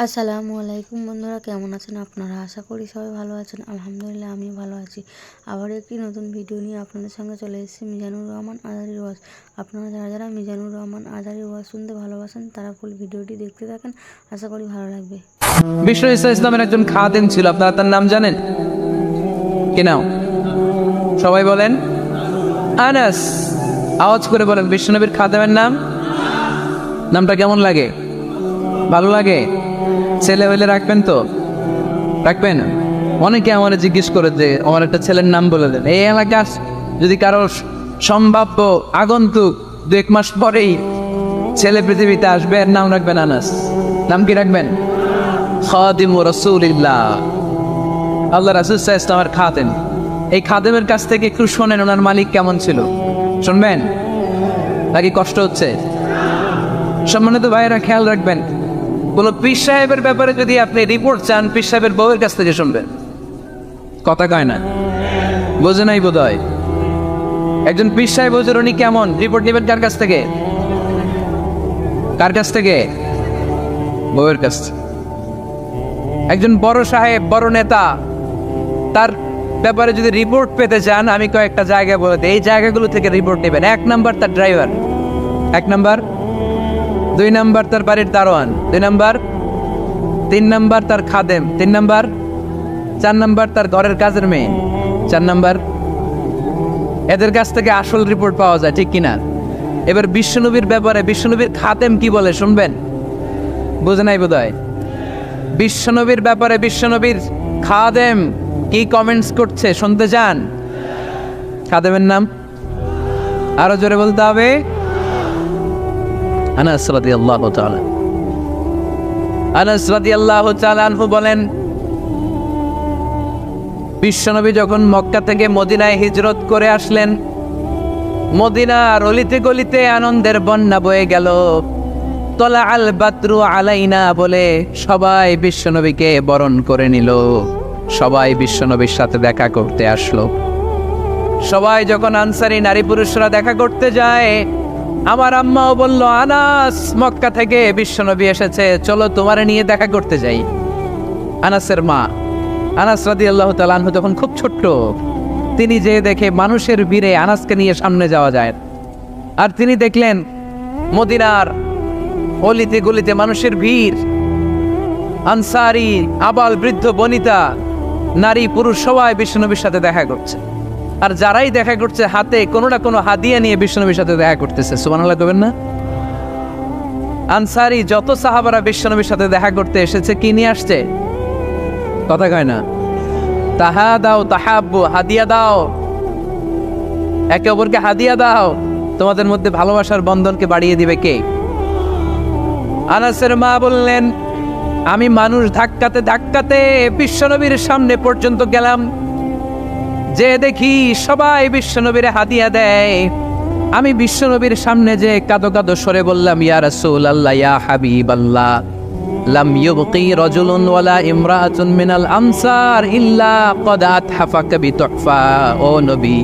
আসসালামু আলাইকুম বন্ধুরা, কেমন আছেন আপনারা? আশা করি সবাই ভালো আছেন। আলহামদুলিল্লাহ আমি ভালো আছি। আবার একটি নতুন ভিডিও নিয়ে আপনাদের সঙ্গে চলে এসেছি মিজানুর রহমান আজারির ওয়াজ। আপনারা যারা যারা মিজানুর রহমান আজারির ওয়াজ শুনতে ভালোবাসেন তারা ফুল ভিডিওটি দেখতে থাকেন, আশা করি ভালো লাগবে। বিশ্ব ইসলামের একজন খাদেম ছিল, আপনারা তার নাম জানেন কি নাও? সবাই বলেন আনাস। আওয়াজ করে বলেন বিশ্বনবীর খাদেমের নাম। নামটা কেমন লাগে? ভালো লাগে? ছেলে হইলে রাখবেন তো? রাখবেন? অনেকে আমার জিজ্ঞেস করে যে আমার একটা ছেলের নাম বলে দেন। এই এলাকার যদি কারো সম্ভাব্য আগন্তুক 2 মাস পরেই ছেলে পৃথিবীতে আসবে, এর নাম রাখবেন আনাস। নাম কি রাখবেন? খাদিম রাসূলিল্লাহ, আল্লাহ রাসূল সাল্লাল্লাহু আলাইহি ওয়াসাল্লামের খাদেম। এই খাদেমের কাছ থেকে একটু শোনেন ওনার মালিক কেমন ছিল। শুনবেন নাকি কষ্ট হচ্ছে? সম্মানিত ভাইয়েরা খেয়াল রাখবেন, কোন পীর সাহেবের ব্যাপারে যদি আপনি রিপোর্ট চান, পীর সাহেবের বউয়ের কাছ থেকে শুনবেন। কথা কয় না, বোঝে নাই বোধ হয়। একজন পীর সাহেব হুজুর উনি কেমন, রিপোর্ট নেবেন কার কাছ থেকে? কার কাছ থেকে? বউয়ের কাছ থেকে। একজন বড় সাহেব, বড় নেতা, তার ব্যাপারে যদি রিপোর্ট পেতে চান, আমি কয়েকটা জায়গা বলে দিই, এই জায়গাগুলো থেকে রিপোর্ট নেবেন। 1 নাম্বার তার ড্রাইভার, 1 নাম্বার। 2 নাম্বার তার বাড়ির দারোয়ান, 2 নাম্বার। 3 নাম্বার তার খাদেম, 3 নাম্বার। 4 নাম্বার তার ঘরের কাজের মেয়ে, 4 নাম্বার। এদের কাছ থেকে আসল রিপোর্ট পাওয়া যায়, ঠিক কিনা? এবার বিশ্বনবীর ব্যাপারে বিশ্বনবীর খাদেম কি বলে শুনবেন? বুঝে নাই বোধ হয়। বিশ্বনবীর ব্যাপারে বিশ্বনবীর খাদেম কি কমেন্টস করছে শুনতে চান? খাদেমের নাম আরো জোরে বলতে হবে। আনাস রাদিয়াল্লাহু তাআলা, আনাস রাদিয়াল্লাহু তাআলা আনহু বলেন, বিশ্বনবী যখন মক্কা থেকে মদিনায় হিজরত করে আসলেন, মদিনার অলিতে গলিতে আনন্দের বন্যা বয়ে গেল। তলা আল বাদরু আলাইনা বলে সবাই বিশ্বনবীকে বরণ করে নিল। সবাই বিশ্বনবীর সাথে দেখা করতে আসলো। সবাই যখন আনসারী নারী পুরুষরা দেখা করতে যায়, আমার আম্মাও বলল, আনাস মক্কা থেকে বিশ্বনবী এসেছে, চলো তোমারে নিয়ে দেখা করতে যাই। আনাসের মা আনাস রাদিয়াল্লাহু তাআলা আনহু তখন খুব ছোট্ট। তিনি যে দেখে মানুষের ভিড়ে আনাসকে নিয়ে সামনে যাওয়া যায়, আর তিনি দেখলেন মদিনার অলিতে গলিতে মানুষের ভিড়, আনসারী, আবাল বৃদ্ধ বনিতা, নারী পুরুষ সবাই বিশ্বনবীর সাথে দেখা করছে। আর যারাই দেখা করছে হাতে কোনো না কোনো হাদিয়া নিয়ে বিশ্বনবীর সাথে দেখা করতেছে। সুবহানাল্লাহ কবেন না? আনসারী যত সাহাবারা বিশ্বনবীর সাথে দেখা করতে এসেছে, কি নিয়ে আসছে? কথা কয় না। তাহা দাও তাহাব্বু, হাদিয়া দাও, একে অপরকে হাদিয়া দাও। তোমাদের মধ্যে ভালোবাসার বন্ধনকে বাড়িয়ে দিবে কে? আনাসের মা বললেন, আমি মানুষ ধাক্কাতে ধাক্কাতে বিশ্বনবীর সামনে পর্যন্ত গেলাম, যে দেখি সবাই বিশ্বনবীর হাদিয়া দেয়। আমি বিশ্বনবীর সামনে যে কাঁদো কাঁদো সরে বললাম, ইয়া রাসূলুল্লাহ, ইয়া হাবিবাল্লাহ, লাম ইউবকি রাজুলুন ওয়ালা ইমরাআতুন মিনাল আমসার ইল্লা ক্বাদ আতহাফাকা বিতুহফা। ও নবী,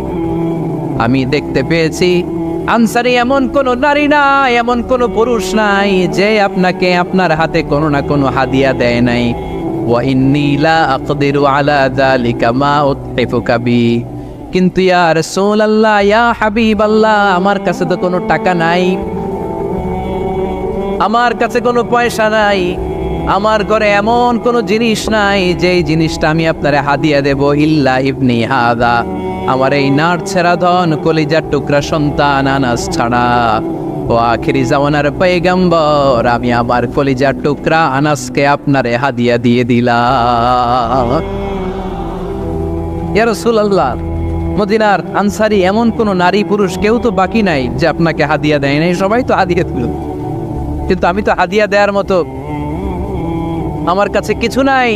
আমি দেখতে পেয়েছি আনসারী এমন কোন নারী নাই, এমন কোন পুরুষ নাই যে আপনাকে আপনার হাতে কোনো না কোনো হাদিয়া দেয় নাই। ওয়া ইন্নী লা আকদিরু আলা যালিকা মা উতহিফুকা বি। কিন্তু ইয়া রাসূলুল্লাহ, ইয়া হাবিবাল্লাহ, আমার কাছে তো কোনো টাকা নাই, আমার কাছে কোনো পয়সা নাই, আমার ঘরে এমন কোনো জিনিস নাই যেই জিনিসটা আমি আপনারে হাদিয়া দেব। ইল্লা ইবনি হাদা, আমার এই নার ছেড়া ধন কলিজার টুকরা সন্তান আনাস ছাড়া। ও আখিরি জামানার পয়গম্বর, আমি আমার কলিজার টুকরা আনাসকে আপনারে হাদিয়া দিয়ে দিলাম। ইয়া রাসূলুল্লাহ, মদিনার আনসারী এমন কোন নারী পুরুষ কেউ তো বাকি নাই যে আপনাকে হাদিয়া দেয় নাই, সবাই তো হাদিয়া দিল, কিন্তু আমি তো হাদিয়া দেওয়ার মতো আমার কাছে কিছু নাই।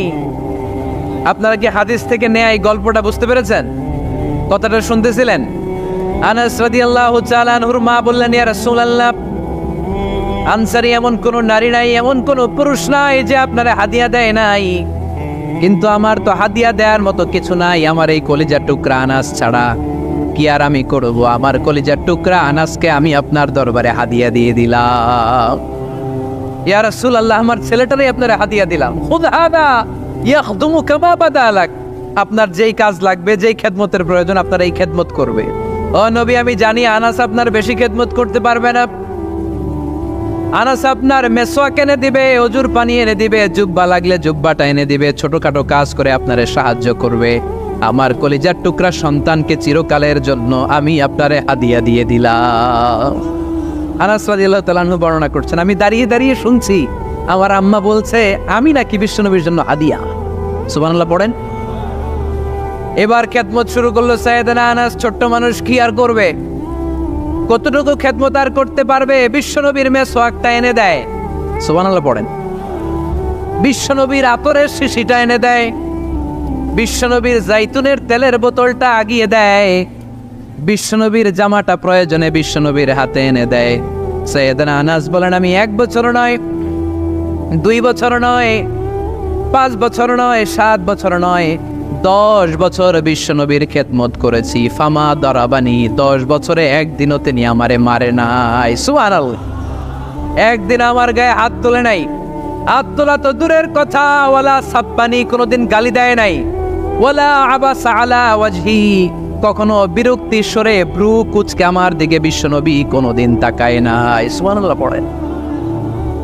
আপনারা কি হাদিস থেকে নেয়া এই গল্পটা বুঝতে পেরেছেন? কথাটা শুনতেছিলেন? আনাস রাদিয়াল্লাহু তাআলা আনহুর মা বললেন, ইয়া রাসূলুল্লাহ, আনসারী এমন কোন নারী নাই, এমন কোন পুরুষ নাই যে আপনারা হাদিয়া দেয় নাই, কিন্তু আমার তো হাদিয়া দেওয়ার মতো কিছু নাই আমার এই কলিজার টুকরা আনাস ছাড়া। কি আর আমি করব? আমার কলিজার টুকরা আনাসকে আমি আপনার দরবারে হাদিয়া দিয়ে দিলাম। ইয়া রাসূলুল্লাহ, আমার ছেলেটারই আপনার হাদিয়া দিলাম। খুদ হাদা ইয়াখদুমু কামা বাদালাক, আপনার যেই কাজ লাগবে, যেই খেদমতের প্রয়োজন আপনার এই খেদমত করবে। ও নবী, আমি জানি আনাস আপনার বেশি খেদমত করতে পারবে না। আনাস আপনার মেসওয়াক এনে দিবে, অজুর পানি এনে দিবে, জুব্বা লাগলে জুব্বাটা এনে দিবে, ছোটখাটো কাজ করে আপনারে সাহায্য করবে। আমার কলিজার টুকরা সন্তানকে চিরকালের জন্য আমি আপনারে হাদিয়া দিয়ে দিলাম। আনাস রাদিয়াল্লাহু তাআলা আনহু বর্ণনা করছেন, আমি দাঁড়িয়ে দাঁড়িয়ে শুনছি আমার আম্মা বলছে আমি নাকি বিশ্বনবীর জন্য হাদিয়া। সুবহানাল্লাহ পড়েন। এবার খেদমত শুরু করলো সাইয়েদনা আনাস। ছোট্ট মানুষ কি আর করবে, কতটুকু খেদমত আর করতে পারবে? বিশ্বনবীর মেসওয়াকটা এনে দেয়। সুবহানাল্লাহ পড়েন। বিশ্বনবীর আতরের শিশিটা এনে দেয়, বিশ্বনবীর জাইতুনের তেলের বোতলটা আগিয়ে দেয়, বিশ্বনবীর জামাটা প্রয়োজনে বিশ্বনবীর হাতে এনে দেয়। সাইয়েদনা আনাস বলেন, আমি 1 বছর নয়, 2 বছর নয়, 5 বছর নয়, 7 বছর নয়, 10 বছর বিশ্বনবীর খেদমত করেছি। ফামা দারাবানি, 10 বছরে একদিনও তিনি আমারে মারে নাই। সুবহানাল্লাহ। একদিন আমার গায়ে হাত তোলে নাই। হাত তোলা তো দূরের কথা, ওয়ালা সাব্বানি, কোনোদিন গালি দেয় নাই। ওয়ালা আবাসা আলা ওয়াজহি, কখনো বিরক্তির স্বরে ভ্রু কুচকে আমার দিকে বিশ্বনবী কোনোদিন তাকায় নাই। সুবহানাল্লাহ পড়েন।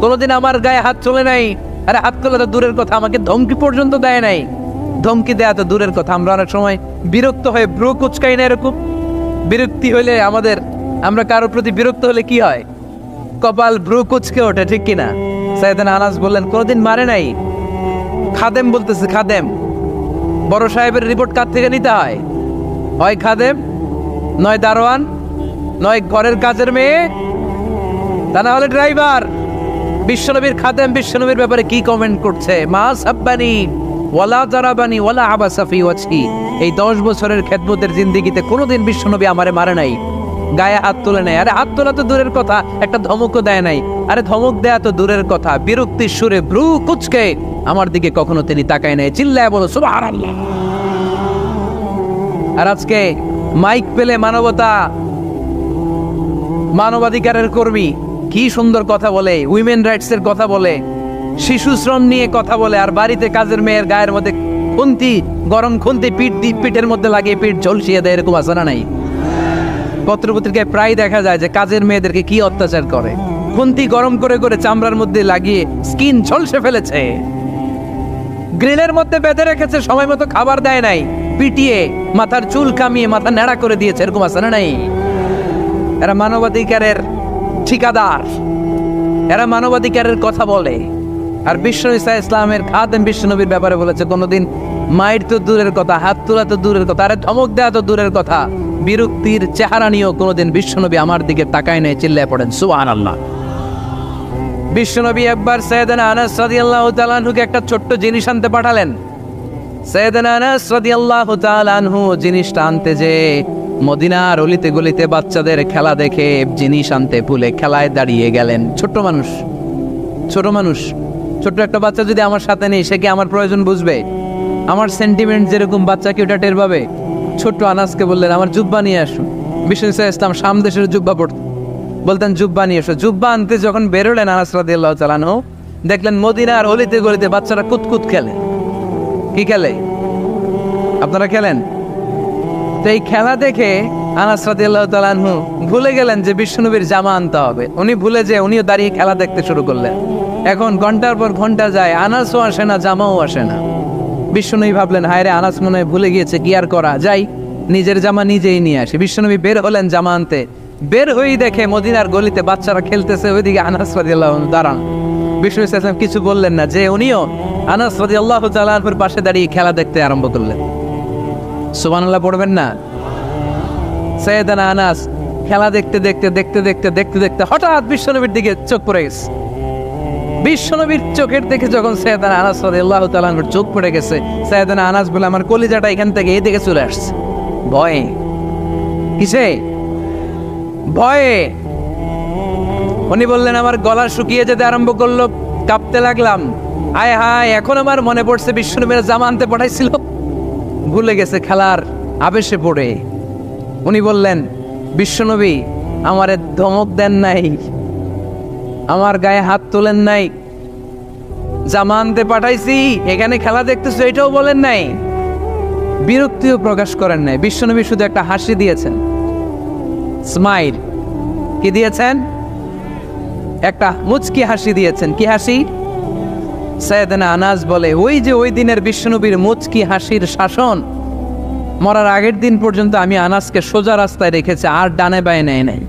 কোনোদিন আমার গায়ে হাত তোলে নাই। আরে হাত তোলা তো দূরের কথা, আমাকে ধমকি পর্যন্ত দেয় নাই। ধমকি দেয়া তো দূরের কথা, আমরা অনেক সময় বিরক্ত হয়ে ভ্রু কুচকাই না। এরকম বিরক্তি হইলে আমরা কারোর প্রতি বিরক্ত হলে কি হয়? কপাল ভ্রু কুচকে ওঠে, ঠিক কিনা? সাইয়েদনা আনাস বললেন, কোনোদিন মারে নাই। খাদেম বলতেছে, খাদেম, বড় সাহেবের রিপোর্ট কার থেকে নিতে হয়? হয় খাদেম, নয় দারোয়ান, নয় ঘরের কাজের মেয়ে, তা না হলে ড্রাইভার। বিশ্বনবীর খাদেম বিশ্বনবীর ব্যাপারে কি কমেন্ট করছে? মা সাব্বানি ওয়ালা জারাবানি ওয়ালা আবাসা ফি ওয়াজহি। এই 10 বছরের খেদমতের জিন্দেগিতে কোনোদিন বিশ্বনবী আমারে মারে নাই, গায়ে হাত তোলে নাই। আরে হাত তোলা তো দূরের কথা, একটা ধমকও দেয় নাই। আরে ধমক দেয়া তো দূরের কথা, বিরক্তির সুরে ভ্রু কুচকে আমার দিকে কখনো তিনি তাকায় নাই। চিল্লায় বলো সুবহানাল্লাহ। আর আজকে মাইক পেলে মানবতা, মানবাধিকারের কর্মী কি সুন্দর কথা বলে, উইমেন রাইটস এর কথা বলে, শিশু শ্রম নিয়ে কথা বলে, আর বাড়িতে কাজের মেয়ের গায়ের মধ্যে খুন্তি, গরম খুন্তি পিঠের মধ্যে লাগিয়ে পিঠ ঝলসিয়ে দেয়। এরকম আছে না নাই? পত্রপত্রিকায় প্রায় দেখা যায় যে কাজের মেয়েদেরকে কি অত্যাচার করে। খুন্তি গরম করে করে চামড়ার মধ্যে লাগিয়ে স্কিন ঝলসে ফেলেছে, গ্রিলের মধ্যে বেঁধে রেখেছে, সময় মতো খাবার দেয় নাই, পিটিয়ে মাথার চুল কামিয়ে মাথা ন্যাড়া করে দিয়েছে। এরকম আছে না নাই? এরা মানবাধিকারের ঠিকাদার, এরা মানবাধিকারের কথা বলে। আর বিশ্বনবী ইসলামের খাদেম বিশ্বনবীর ব্যাপারে বলেছে, কোনোদিন মায়ের তো দূরের কথা, হাত তোলা তো দূরের কথা, আরে ধমক দেয়া তো দূরের কথা, বিরক্তির চেহারা নিয়েও কোনোদিন বিশ্বনবী আমার দিকে তাকায় নাই। চিল্লায় পড়েন সুবহানাল্লাহ। বিশ্বনবী একবার সাইয়েদনা আনাস রাদিয়াল্লাহু তাআলা আনহুকে একটা ছোট্ট জিনিস আনতে পাঠালেন। সাইয়েদনা আনাস রাদিয়াল্লাহু তাআলা আনহু জিনিসটা আনতে যে মদিনার অলিতে গলিতে বাচ্চাদের খেলা দেখে জিনিস আনতে ভুলে খেলায় দাঁড়িয়ে গেলেন। ছোট্ট মানুষ, ছোট্ট একটা বাচ্চা যদি আমার সাথে নেই, সে কি আমার প্রয়োজন বুঝবে? আমার সেন্টিমেন্ট যেরকম বাচ্চা কি ওটা টের পাবে? ছোট্ট আনাসকে বললেন, আমার জুব্বা নিয়ে আসুন। বিষ্ণু ইসলাম শাম দেশের জুব্বা পড়তেন, বলতেন জুব্বা নিয়ে এসো। জুব্বা আনতে যখন বেরোলেন আনাস রাদিয়াল্লাহু তাআলা আনহু, দেখলেন মদিনার অলিতে গলিতে বাচ্চারা কুতকুত খেলে। কি খেলে? আপনারা খেলেন? তো এই খেলা দেখে আনাস রাদিয়াল্লাহু তাআলা আনহু ভুলে গেলেন যে বিশ্বনবীর জামা আনতে হবে। উনি ভুলে যে উনিও দাঁড়িয়ে খেলা দেখতে শুরু করলেন। এখন ঘন্টার পর ঘন্টা যায়, আনাসও আসে না, জামাও আসে না। বিশ্বনবী ভাবলেন, হায় রে, আনাস মনে হয় ভুলে গিয়েছে, কি আর করা যাই, নিজের জামা নিজেই নিয়ে আসে। বিশ্বনবী বের হলেন জামা আনতে। বের হয়েই দেখে মদিনার গলিতে বাচ্চারা খেলতেছে, ওইদিকে আনাস রাদিয়াল্লাহু আনহু দাঁড়ান। বিষ্ণু ইসলাম কিছু বললেন না, যে উনিও আনাস রাদিয়াল্লাহু তাআলা আনহুর পাশে দাঁড়িয়ে খেলা দেখতে আরম্ভ করলেন। সুবহানাল্লাহ পড়বেন না? সাইয়েদনা আনাস খেলা দেখতে দেখতে দেখতে দেখতে দেখতে দেখতে হঠাৎ বিশ্বনবীর দিকে চোখ পড়ে গেছে। বিশ্বনবীর চোখের দিকে যখন সাইয়েদনা আনাস রাদিয়াল্লাহু তাআলা আনহুর চোখ পড়ে গেছে, সাইয়েদনা আনাস বলে, আমার কলিজাটা এখান থেকে এই দিকে চলে আসছে। ভয়ে, কিসে? ভয়ে। উনি বললেন, আমার গলা শুকিয়ে যেতে আরম্ভ করলো, কাঁপতে লাগলাম। আয় হায়, এখন আমার মনে পড়ছে বিশ্বনবীর জামা আনতে পাঠাইছিল, ভুলে গেছে খেলার আবেশে পড়ে। উনি বললেন, বিশ্বনবী আমারে ধমক দেন নাই, আমার গায়ে হাত তোলেন নাই, জামা আনতে পাঠাইছি এখানে খেলা দেখতেছো এটাও বলেন নাই, বিরক্তিও প্রকাশ করেন নাই। বিশ্বনবী শুধু একটা হাসি দিয়েছেন, স্মাইল। কি দিয়েছেন? একটা মুচকি হাসি দিয়েছেন। কি হাসি? সাইয়েদনা আনাস বলে ওই যে ওই দিনের বিশ্বনবীর মুচকি হাসির শাসন, মরার আগের দিন পর্যন্ত আমি আনাসকে সোজা রাস্তায় রেখেছি, আর ডানে বায়ে নেয় নাই।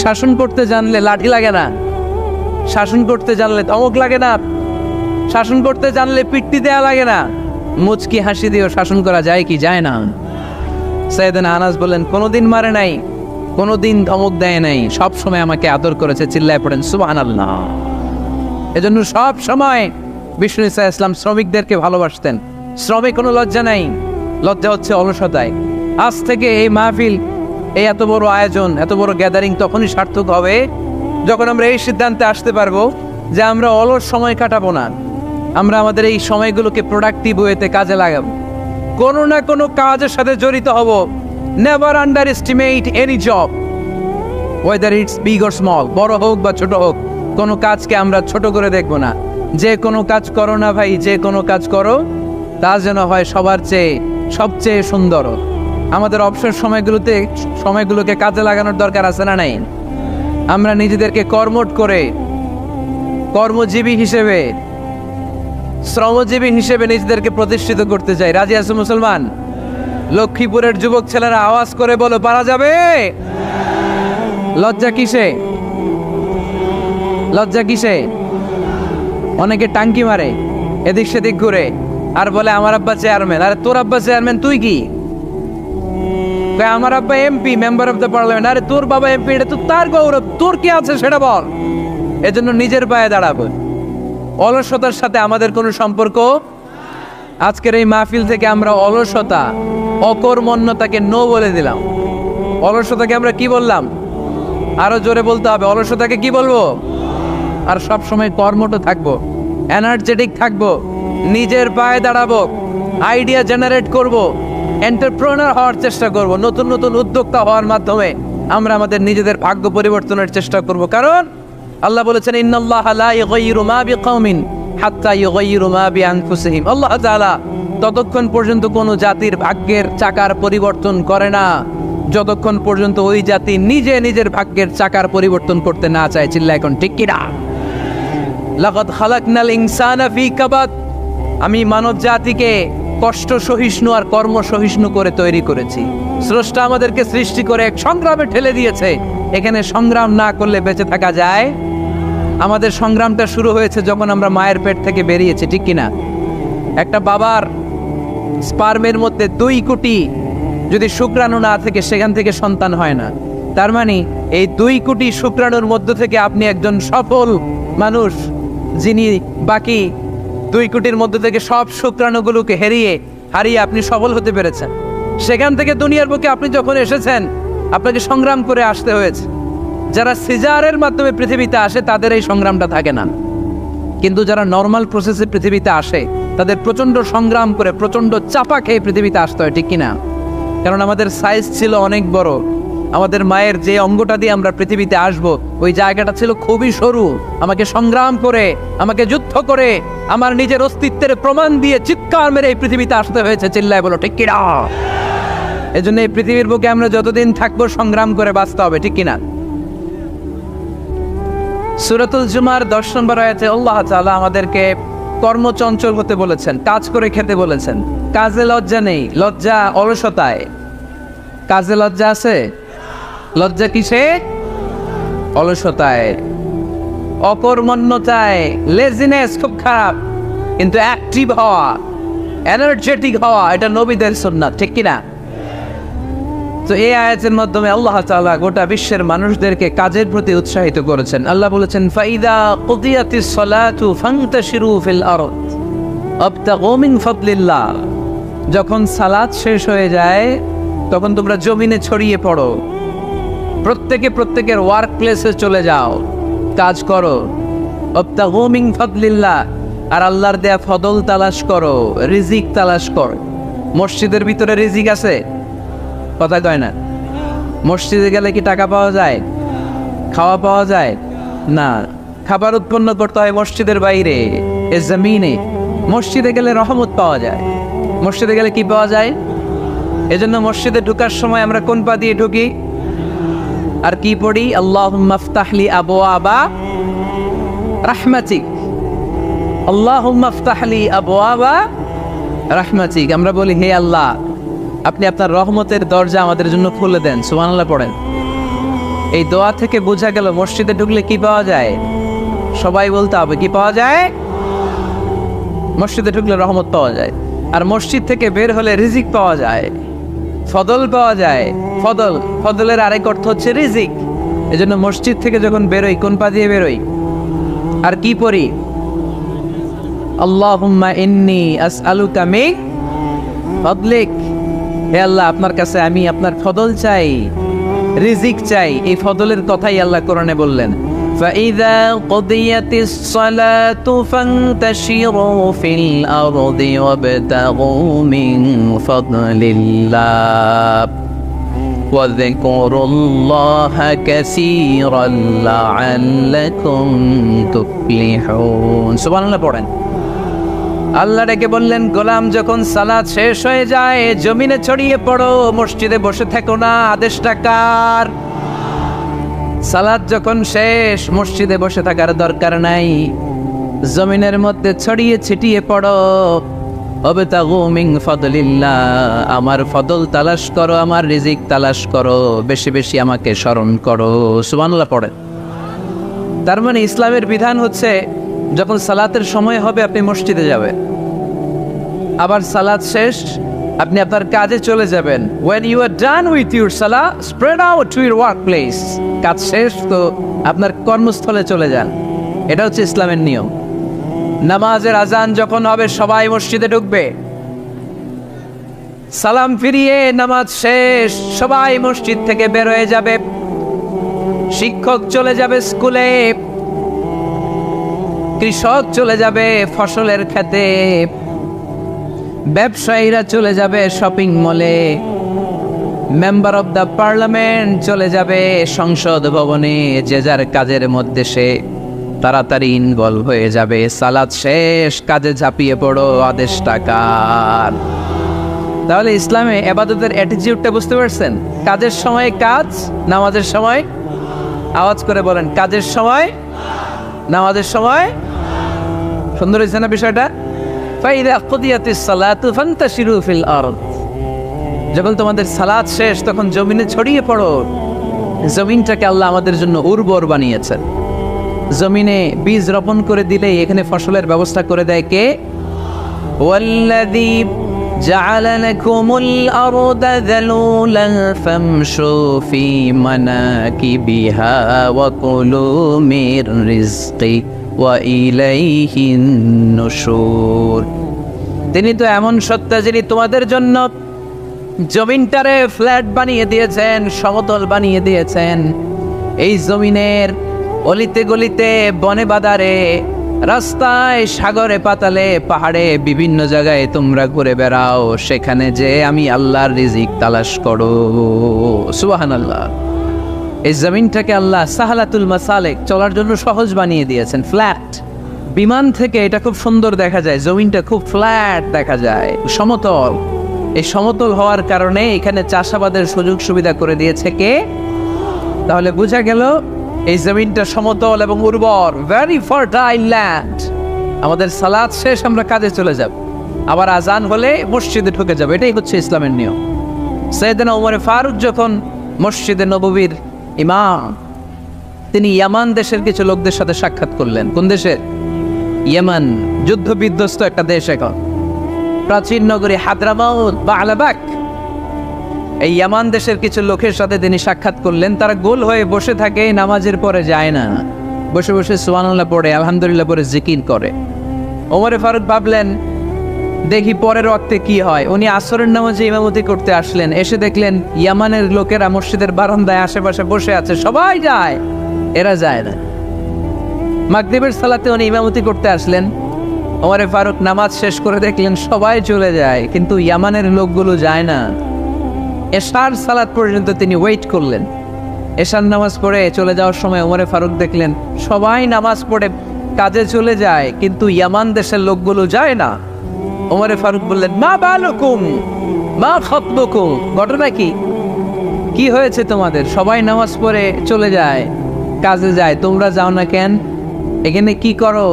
শাসন করতে জানলে লাঠি লাগে না, শাসন করতে জানলে ধমক লাগে না, শাসন করতে জানলে পিট্টি দেয়া লাগে না। মুচকি হাসি দিয়েও শাসন করা যায় কি যায় না? সাইয়েদনা আনাস বলেন কোনোদিন মারে নাই, কোনোদিন ধমক দেয় নাই, সব সময় আমাকে আদর করেছে। চিল্লায় পড়েন সুবহানাল্লাহ। এজন্য সব সময় বিষ্ণু ইসা ইসলাম শ্রমিকদেরকে ভালোবাসতেন। শ্রমে কোনো লজ্জা নাই, লজ্জা হচ্ছে অলসতায়। আজ থেকে এই মাহফিল, এই এত বড় আয়োজন, এত বড় গ্যাদারিং তখনই সার্থক হবে যখন আমরা এই সিদ্ধান্তে আসতে পারবো যে আমরা অলস সময় কাটাবো না, আমরা আমাদের এই সময়গুলোকে প্রোডাক্টিভ ওয়েতে কাজে লাগাবো, কোনো না কোনো কাজের সাথে জড়িত হব। Never under estimate any job, whether it's big or small, বড় হোক বা ছোট হোক, কোনো কাজকে আমরা ছোট করে দেখবো না। যে কোনো কাজ করো না ভাই, যে কোনো কাজ করো তা যেন হয় সবার চেয়ে সবচেয়ে সুন্দর। আমাদের অবসর সময়গুলোকে কাজে লাগানোর দরকার আছে না নাই? আমরা নিজেদেরকে কর্মঠ করে, কর্মজীবী হিসেবে, শ্রমজীবী হিসেবে নিজেদেরকে প্রতিষ্ঠিত করতে চাই। রাজি আছে মুসলমান? লক্ষ্মীপুরের যুবক ছেলেরা আওয়াজ করে বলো, পারা যাবে? লজ্জা কিসে? লজ্জা কিসে? অনেকে টাঙ্কি মারে, এদিক সেদিক ঘুরে, আর বলে আমার আব্বা চেয়ারম্যান। আরে তোর আব্বা চেয়ারম্যান, তুই কি? আমার আব্বা MP, member of the parliament. আরে তোর বাবা এমপি, এটা তো তার গৌরব, তোর কি আছে সেটা বল। এজন্য নিজের পায়ে দাঁড়াবো। অলসতার সাথে আমাদের কোনো সম্পর্ক। আজকের এই মাহফিল থেকে আমরা অলসতা, অকর্মণ্যতাকে নো বলে দিলাম। অলসতাকে আমরা কি বললাম? আরো জোরে বলতে হবে, অলসতাকে কি বলবো? আর সব সময় কর্মঠ থাকবো, এনার্জেটিক থাকবো, নিজের পায়ে দাঁড়াবো, আইডিয়া জেনারেট করব, এন্টারপ্রেনার হওয়ার চেষ্টা করব। নতুন নতুন উদ্যোক্তা হওয়ার মাধ্যমে আমরা আমাদের নিজেদের ভাগ্য পরিবর্তনের চেষ্টা করব। কারণ আল্লাহ বলেছেন ইন্নাল্লাহা লা ইউগাইয়িরু মা বিকাওমিন হাত্তা ইউগাইয়িরু মা বিআনফুসিহিম। আল্লাহ তাআলা ততক্ষণ পর্যন্ত কোনো জাতির ভাগ্যের চাকার পরিবর্তন করে না যতক্ষণ পর্যন্ত ওই জাতি নিজে নিজের ভাগ্যের চাকার পরিবর্তন করতে না চায়। চিল্লা এখন ঠিক কিনা? লাকাদ খালাকনাল ইনসানা ফি কাবাদ। আমি মানব জাতিকে কষ্ট সহিষ্ণু আর কর্ম সহিষ্ণু করে তৈরি করেছি। স্রষ্টা আমাদেরকে সৃষ্টি করে এক সংগ্রামে ঠেলে দিয়েছে। এখানে সংগ্রাম না করলে বেঁচে থাকা যায়? আমাদের সংগ্রামটা শুরু হয়েছে যখন আমরা মায়ের পেট থেকে বেরিয়েছি, ঠিক কিনা? একটা বাবার স্পার্মের মধ্যে 2 কোটি যদি শুক্রাণু না থেকে সেখান থেকে সন্তান হয় না। তার মানে এই 2 কোটি শুক্রাণুর মধ্য থেকে আপনি একজন সফল মানুষ, যিনি বাকি 2 কোটির মধ্য থেকে সব শুক্রাণুগুলোকে হারিয়ে আপনি সফল হতে পেরেছেন। সেখান থেকে দুনিয়ার বুকে আপনি যখন এসেছেন, আপনাকে সংগ্রাম করে আসতে হয়েছে। যারা সিজারের মাধ্যমে পৃথিবীতে আসে তাদের এই সংগ্রামটা থাকে না, কিন্তু যারা নর্মাল প্রসেসে পৃথিবীতে আসে তাদের প্রচণ্ড সংগ্রাম করে, প্রচণ্ড চাপা খেয়ে পৃথিবীতে আসতে হয়, ঠিক কিনা? কারণ আমাদের সাইজ ছিল অনেক বড়। আমাদের মায়ের যে অঙ্গটা দিয়ে আমরা পৃথিবীতে আসব, ওই জায়গাটা ছিল খুবই সরু। আমাকে সংগ্রাম করে, আমাকে যুদ্ধ করে, আমার নিজের অস্তিত্বের প্রমাণ দিয়ে চিৎকার মেরে এই পৃথিবীতে আসতে হয়েছে। চিল্লায় বলো ঠিক কিনা? এজন্য এই পৃথিবীর বুকে আমরা যতদিন থাকবো সংগ্রাম করে বাঁচতে হবে, ঠিক কিনা? সূরাতুল জুমার 10 নম্বর আয়াতে আল্লাহ তাআলা আমাদেরকে কর্মচঞ্চল হতে বলেছেন, কাজ করে খেতে বলেছেন। কাজে লজ্জা নেই, লজ্জা অলসতায়। কাজে লজ্জা আছে? লজ্জা কিসে? অলসতায়, অকর্মণ্যতায়। লেজিনেস খুব খারাপ, কিন্তু অ্যাক্টিভ হওয়া, এনার্জেটিক হওয়া, এটা নবীদের সুন্নাত, ঠিক কিনা? তো এই আয়াতের মাধ্যমে আল্লাহ তাআলা গোটা বিশ্বের মানুষদেরকে কাজের প্রতি উৎসাহিত করেছেন। আল্লাহ বলেছেন ফাইদা কুদিয়াতিস সালাতু ফান্তাশিরু ফিল আরদ আবতাগু মিন ফাদলিল্লাহ। যখন সালাত শেষ হয়ে যায় তখন তোমরা জমিনে ছড়িয়ে পড়ো, প্রত্যেকের ওয়ার্ক প্লেসে চলে যাও, কাজ করো। আবতাগু মিন ফাদলিল্লাহ, আর আল্লাহর দেয়া ফদল তালাশ করো, রিজিক তালাশ করো। মসজিদের ভিতরে রিজিক আছে? কথা কয় না। মসজিদে গেলে কি টাকা পাওয়া যায়? খাওয়া পাওয়া যায় না, খাবার উৎপন্ন করতে হয় মসজিদের বাইরে, এ জমিনে। মসজিদে গেলে রহমত পাওয়া যায়। মসজিদে গেলে কি পাওয়া যায়? এজন্য মসজিদে ঢোকার সময় আমরা কোন পা দিয়ে ঢুকি আর কি পড়ি? আল্লাহুম্মা ইফতাহলি আবওয়াবা রাহমাতিক, আল্লাহুম্মা ইফতাহলি আবওয়াবা রাহমাতিক। আমরা বলি, হে আল্লাহ, আপনি আপনার রহমতের দরজা আমাদের জন্য খুলে দেন। সুবহানাল্লাহ পড়েন। এই দোয়া থেকে বোঝা গেল মসজিদে ঢুকলে কি পাওয়া যায়। সবাই বলতে হবে, কি পাওয়া যায়? মসজিদে ঢুকলে রহমত পাওয়া যায়। আর মসজিদ থেকে বের হলে রিজিক পাওয়া যায়, ফদল পাওয়া যায়। ফদল, ফদলের আরেক অর্থ হচ্ছে রিজিক। এজন্য মসজিদ থেকে যখন বেরোই কোন পা দিয়ে বেরোই আর কি পড়ি? আল্লাহুম্মা ইন্নী আসআলুকা মিন ফাদলিক, হে আল্লাহ, আপনার কাছে আমি আপনার ফদল চাই, রিজিক চাই। এই ফদলের কথাই আল্লাহ কোরআনে বললেন, فَإِذَا قُضِيَتِ الصَّلَاةُ فَانْتَشِرُوا فِي الْأَرْضِ وَابْتَغُوا مِنْ فَضْلِ اللَّهِ وَاذْكُرُوا اللَّهَ كَثِيرًا لَعَلَّكُمْ تُفْلِحُونَ। সুবহানাল্লাহ পড়েন। আল্লাহ ডেকে বললেন, গোলাম, যখন সালাত শেষ হয়ে যায় জমিনে ছড়িয়ে পড়ো, মসজিদে বসে থেকো না। আদেশটা কার? সালাত যখন শেষ মসজিদে বসে থাকার দরকার নাই, জমিনের মধ্যে ছড়িয়ে ছিটিয়ে পড়ো। ওয়াবতাগু মিন ফাদলিল্লাহ, আমার ফদল তালাশ করো, আমার রিজিক তালাশ করো, বেশি বেশি আমাকে স্মরণ করো। সুবহানাল্লাহ পড়েন। তার মানে ইসলামের বিধান হচ্ছে, যখন সালাতের সময় হবে আপনি মসজিদে যাবেন, আবার সালাত শেষ আপনি আপনার কাজে চলে যাবেন। when you are done with your salah, spread out to your workplace। কাজ শেষ তো আপনার কর্মস্থলে চলে যান। এটা হচ্ছে ইসলামের নিয়ম। নামাজের আজান যখন হবে সবাই মসজিদে ঢুকবে, সালাম ফিরিয়ে নামাজ শেষ সবাই মসজিদ থেকে বের হয়ে যাবে। শিক্ষক চলে যাবে স্কুলে, কৃষক চলে যাবে ফসলের খেতে, ব্যবসায়ীরা চলে যাবে শপিং মলে, মেম্বার অব দ্য পার্লামেন্ট চলে যাবে সংসদ ভবনে। যে যার কাজের মধ্যে সে তাড়াতাড়ি ইনভলভ হয়ে যাবে। সালাত শেষ, কাজে ঝাঁপিয়ে পড়ো। আদেশটা কার? তাহলে ইসলামে ইবাদতের অ্যাটিটিউডটা বুঝতে পারছেন? কাজের সময় কাজ, নামাজের সময়, আওয়াজ করে বলেন, কাজের সময়, নামাজের সময়। সুন্দর হয়েছে না বিষয়টা? ফাইদা কুদিয়াতিস সালাতু ফান্তাশিরু ফিল আরদ, যখন তোমাদের সালাত শেষ তখন জমিনে ছড়িয়ে পড়ো। জমিনটাকে আল্লাহ আমাদের জন্য উর্বর বানিয়েছেন। জমিনে বীজ রোপণ করে দিলেই এখানে ফসলের ব্যবস্থা করে দেয় কে? ওয়াল্লাযী জাআলা লাকুমুল আরদা যালুলান ফামশু ফি মানাকিবিহা ওয়া কুলু মির রিজকি ওয়া ইলাইহিন নুশুর। তিনি তো এমন সত্তা যিনি তোমাদের জন্য জমিনটারে ফ্ল্যাট বানিয়ে দিয়েছেন, সমতল বানিয়ে দিয়েছেন। এই জমিনের অলিতে গলিতে, বনে বাদারে, রাস্তায়, সাগরে, পাতালে, পাহাড়ে, বিভিন্ন জায়গায় তোমরা ঘুরে বেড়াও। সেখানে যে আমি আল্লাহর রিজিক তালাশ করো। সুবহানাল্লাহ। এই জমিনটাকে আল্লাহ সাহালাতুল মাসালেক, চলার জন্য সহজ বানিয়ে দিয়েছেন। ফ্ল্যাট, বিমান থেকে এটা খুব সুন্দর দেখা যায়। জমিনটা খুব ফ্ল্যাট দেখা যায়, সমতল। এই সমতল হওয়ার কারণে এখানে চাষাবাদের সুযোগ সুবিধা করে দিয়েছে কে? তাহলে বোঝা গেল এই জমিনটা সমতল এবং উর্বর, ভেরি ফার্টাইল ল্যান্ড। আমাদের সালাত শেষ আমরা কাজে চলে যাব, আবার আজান হলে মসজিদে ঢুকে যাব। এটাই হচ্ছে ইসলামের নিয়ম। সাইয়েদনা ওমর ফারুক যখন মসজিদে নববীর ইমাম, তিনি ইয়ামান দেশের কিছু লোকদের সাথে সাক্ষাৎ করলেন। কোন দেশে? ইয়ামান, যুদ্ধ বিধ্বস্ত একটা দেশ এখন। প্রাচীন নগরী হাদরামাউত বা আলাবাক, এই ইয়ামান দেশের কিছু লোকের সাথে তিনি সাক্ষাৎ করলেন। তারা গোল হয়ে বসে থাকে, নামাজের পরে যায় না, বসে বসে সুবহানাল্লাহ পড়ে, আলহামদুলিল্লাহ পড়ে জিকির করে। ওমর ফারুক ভাবলেন দেখি পরের ওয়াক্তে কি হয়। উনি আসরের নামাজে ইমামতি করতে আসলেন। এসে দেখলেন ইয়ামানের লোকেরা মসজিদের বারান্দায় আশেপাশে বসে আছে, সবাই যায়, এরা যায় না। মাগরিবের সালাতে উনি ইমামতি করতে আসলেন। ওমর ফারুক নামাজ শেষ করে দেখলেন সবাই চলে যায়, কিন্তু ইয়ামানের লোকগুলো যায় না। এশার সালাত পর্যন্ত তিনি ওয়েট করলেন। এশার নামাজ পড়ে চলে যাওয়ার সময় ওমরে ফারুক দেখলেন সবাই নামাজ পড়ে কাজে চলে যায়, কিন্তু ইয়ামান দেশের লোকগুলো যায় না। ওমরে ফারুক বললেন, মা বালুকুম মা খাতবুকুম, ঘটনা কি হয়েছে তোমাদের? সবাই নামাজ পড়ে চলে যায়, কাজে যায়, তোমরা যাও না কেন? এখানে কি করো?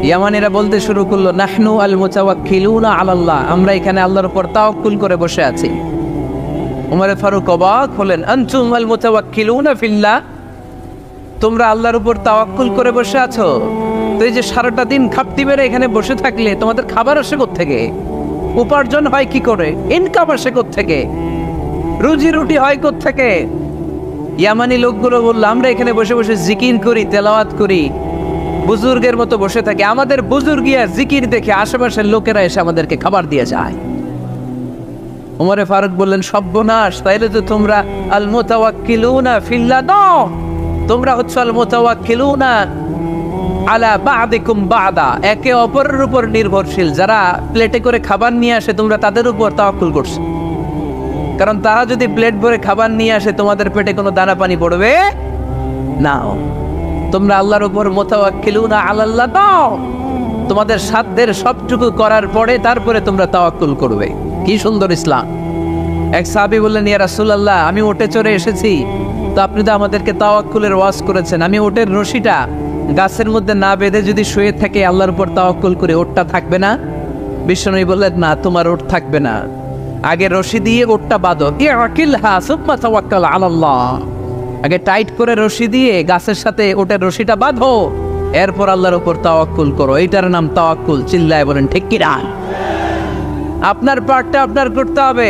ইয়ামানিরা বলতে শুরু করলো, নাহনু আল মুতাওয়াক্কিলুনা আলাল্লাহ, আমরা এখানে আল্লাহর উপর তাওয়াক্কুল করে বসে আছি। ওমর ফারুক অবাক হলেন, আনতুম আল মুতাওয়াক্কিলুনা ফিল্লাহ, তোমরা আল্লাহর উপর তাওয়াক্কুল করে বসে আছো? তো এই যে সারাটা দিন খাপটি মেরে এখানে বসে থাকলে তোমাদের খাবার আসে কোত্থেকে? উপার্জন হয় কি করে? ইনকাম আসে কোত্থেকে? রুজি রুটি হয় কোত্থেকে? ইয়ামানি লোকগুলো বললো, আমরা এখানে বসে বসে জিকির করি, তেলাওয়াত করি, বুজুর্গের মতো বসে থাকি, আমাদের বুজুর্গিয়া জিকির দেখে আশেপাশের লোকেরা এসে আমাদেরকে খাবার দিয়ে যায়। ওমরে ফারুক বললেন, সর্বনাশ, তাইলে তো তোমরা আল মুতাওয়াক্কিলুনা ফিল্লাহ নও, তোমরা হচ্ছে আল মুতাওয়াক্কিলুনা আলা বা'দিকুম বা'দা, একে অপরের উপর নির্ভরশীল। যারা প্লেটে করে খাবার নিয়ে আসে তোমরা তাদের উপর তাওয়াক্কুল করছো, কারণ তারা যদি প্লেট ভরে খাবার নিয়ে আসে তোমাদের পেটে কোনো দানা পানি পড়বে না। তোমরা আল্লাহর উপর মুতাওয়াক্কিলুনা আলাল্লাহ দাও, তোমাদের সাধ্যের সবটুকু করার পরে তারপরে তোমরা তাওয়াক্কুল করবে। কি সুন্দর ইসলাম! এক সাহাবী বললেন, ইয়া রাসূলুল্লাহ, আমি উটে চড়ে এসেছি, তো আপনি তো আমাদেরকে তাওয়াক্কুলের ওয়াজ করেছেন, আমি উটের রশিটা গাছের মধ্যে না বেঁধে যদি শুয়ে থাকে আল্লাহর উপর তাওয়াক্কুল করে, উটটা থাকবে না? বিশ্বনবী বললেন, না, তোমার উট থাকবে না, আগে রশি দিয়ে উটটা বাঁধো, ইয়াকিলহা সুম্মা তাওয়াক্কাল আলাল্লাহ, আগে টাইট করে রশি দিয়ে গাছের সাথে উটের রশিটা বাঁধো, এরপর আল্লাহর উপর তাওয়াক্কুল করো। এইটার নাম তাওয়াক্কুল। চিল্লায় বলেন ঠিক কি না? আপনার পার্টটা আপনার করতে হবে,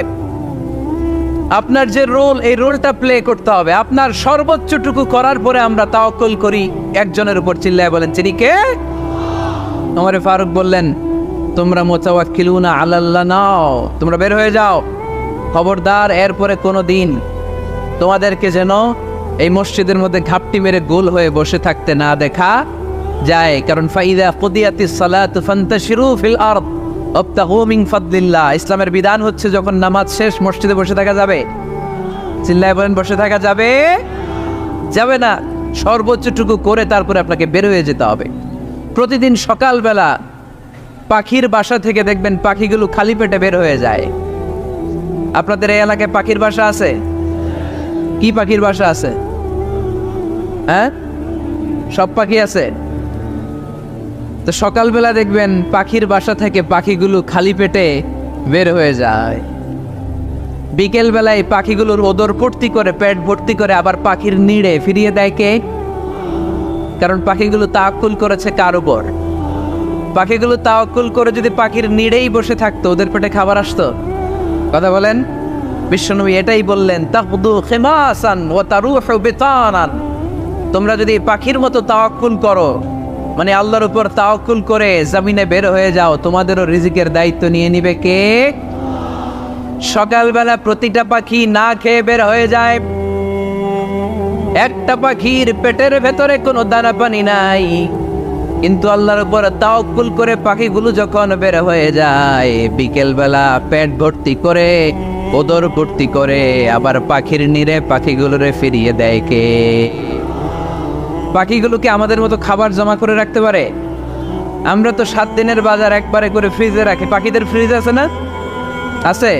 আপনার যে রোল, এই রোলটা প্লে করতে হবে। আপনার সর্বোচ্চটুকু করার পরে আমরা তাওয়াক্কুল করি একজনের উপর। চিল্লায় বলেন তিনি কে? ওমর ফারুক বললেন, তোমরা মুতাওয়াক্কিলুনা আলাল্লাহ নাও, তোমরা বের হয়ে যাও, খবরদার এরপরে কোনো দিন তোমাদেরকে যেন এই মসজিদের মধ্যে ঘাপটি মেরে গোল হয়ে বসে থাকতে না দেখা যায়। কারণ ফাইদা কুদিয়াতিস সালাতু ফান্তাশিরু ফিল আরদ ওয়াবতাগু মিন ফাদলিল্লাহ, ইসলামের বিধান হচ্ছে যখন নামাজ শেষ মসজিদে বসে থাকা যাবে। চিল্লায় বলেন, বসে থাকা যাবে? যাবে না, সর্বোচ্চটুকু করে তারপরে আপনাকে বের হয়ে যেতে হবে। প্রতিদিন সকালবেলা পাখির বাসা থেকে দেখবেন পাখিগুলো খালি পেটে বের হয়ে যায়। আপনাদের এই এলাকায় পাখির বাসা আছে? কি পাখির বাসা আছে? হ্যাঁ, সব পাখি আছে। তো সকালবেলা দেখবেন পাখির বাসা থেকে পাখিগুলো খালি পেটে বের হয়ে যায়। বিকেল বেলায় পাখিগুলোর ওদর ভর্তি করে, পেট ভর্তি করে আবার পাখির নিড়ে ফিরিয়ে দেয় কে? কারণ পাখিগুলো তাওয়াক্কুল করেছে কার উপর? পাখিগুলো তাওয়াক্কুল করে যদি পাখির নিড়েই বসে থাকতো, ওদের পেটে খাবার আসতো? কথা বলেন। বিশ্বনবী এটাই বললেন, তাকদু খিমাসান ওয়া তারুহু বিতানান, তোমরা যদি পাখির মতো তাওয়াক্কুল করো, মানে আল্লাহর উপর তাওয়াক্কুল করে জমিনে বের হয়ে যাও, তোমাদেরও রিজিকের দায়িত্ব নিয়ে নিবে কে? সকালবেলা প্রতিটা পাখি না খেয়ে বের হয়ে যায়, একটা পাখির পেটের ভেতরে কোনো দানা পানি নাই, কিন্তু আল্লাহর উপর তাওয়াক্কুল করে পাখিগুলো যখন বের হয়ে যায়, বিকেল বেলা পেট ভর্তি করে, ওদর ভর্তি করে আবার পাখির নিরে পাখিগুলোরে ফিরিয়ে দেয় কে? পাখিগুলোকে আমাদের মতো খাবার জমা করে রাখতে পারে? আমরা তো 7 দিনের বাজার একবারে করে ফ্রিজে রাখি। পাখিদের ফ্রিজ আছে না? আছে।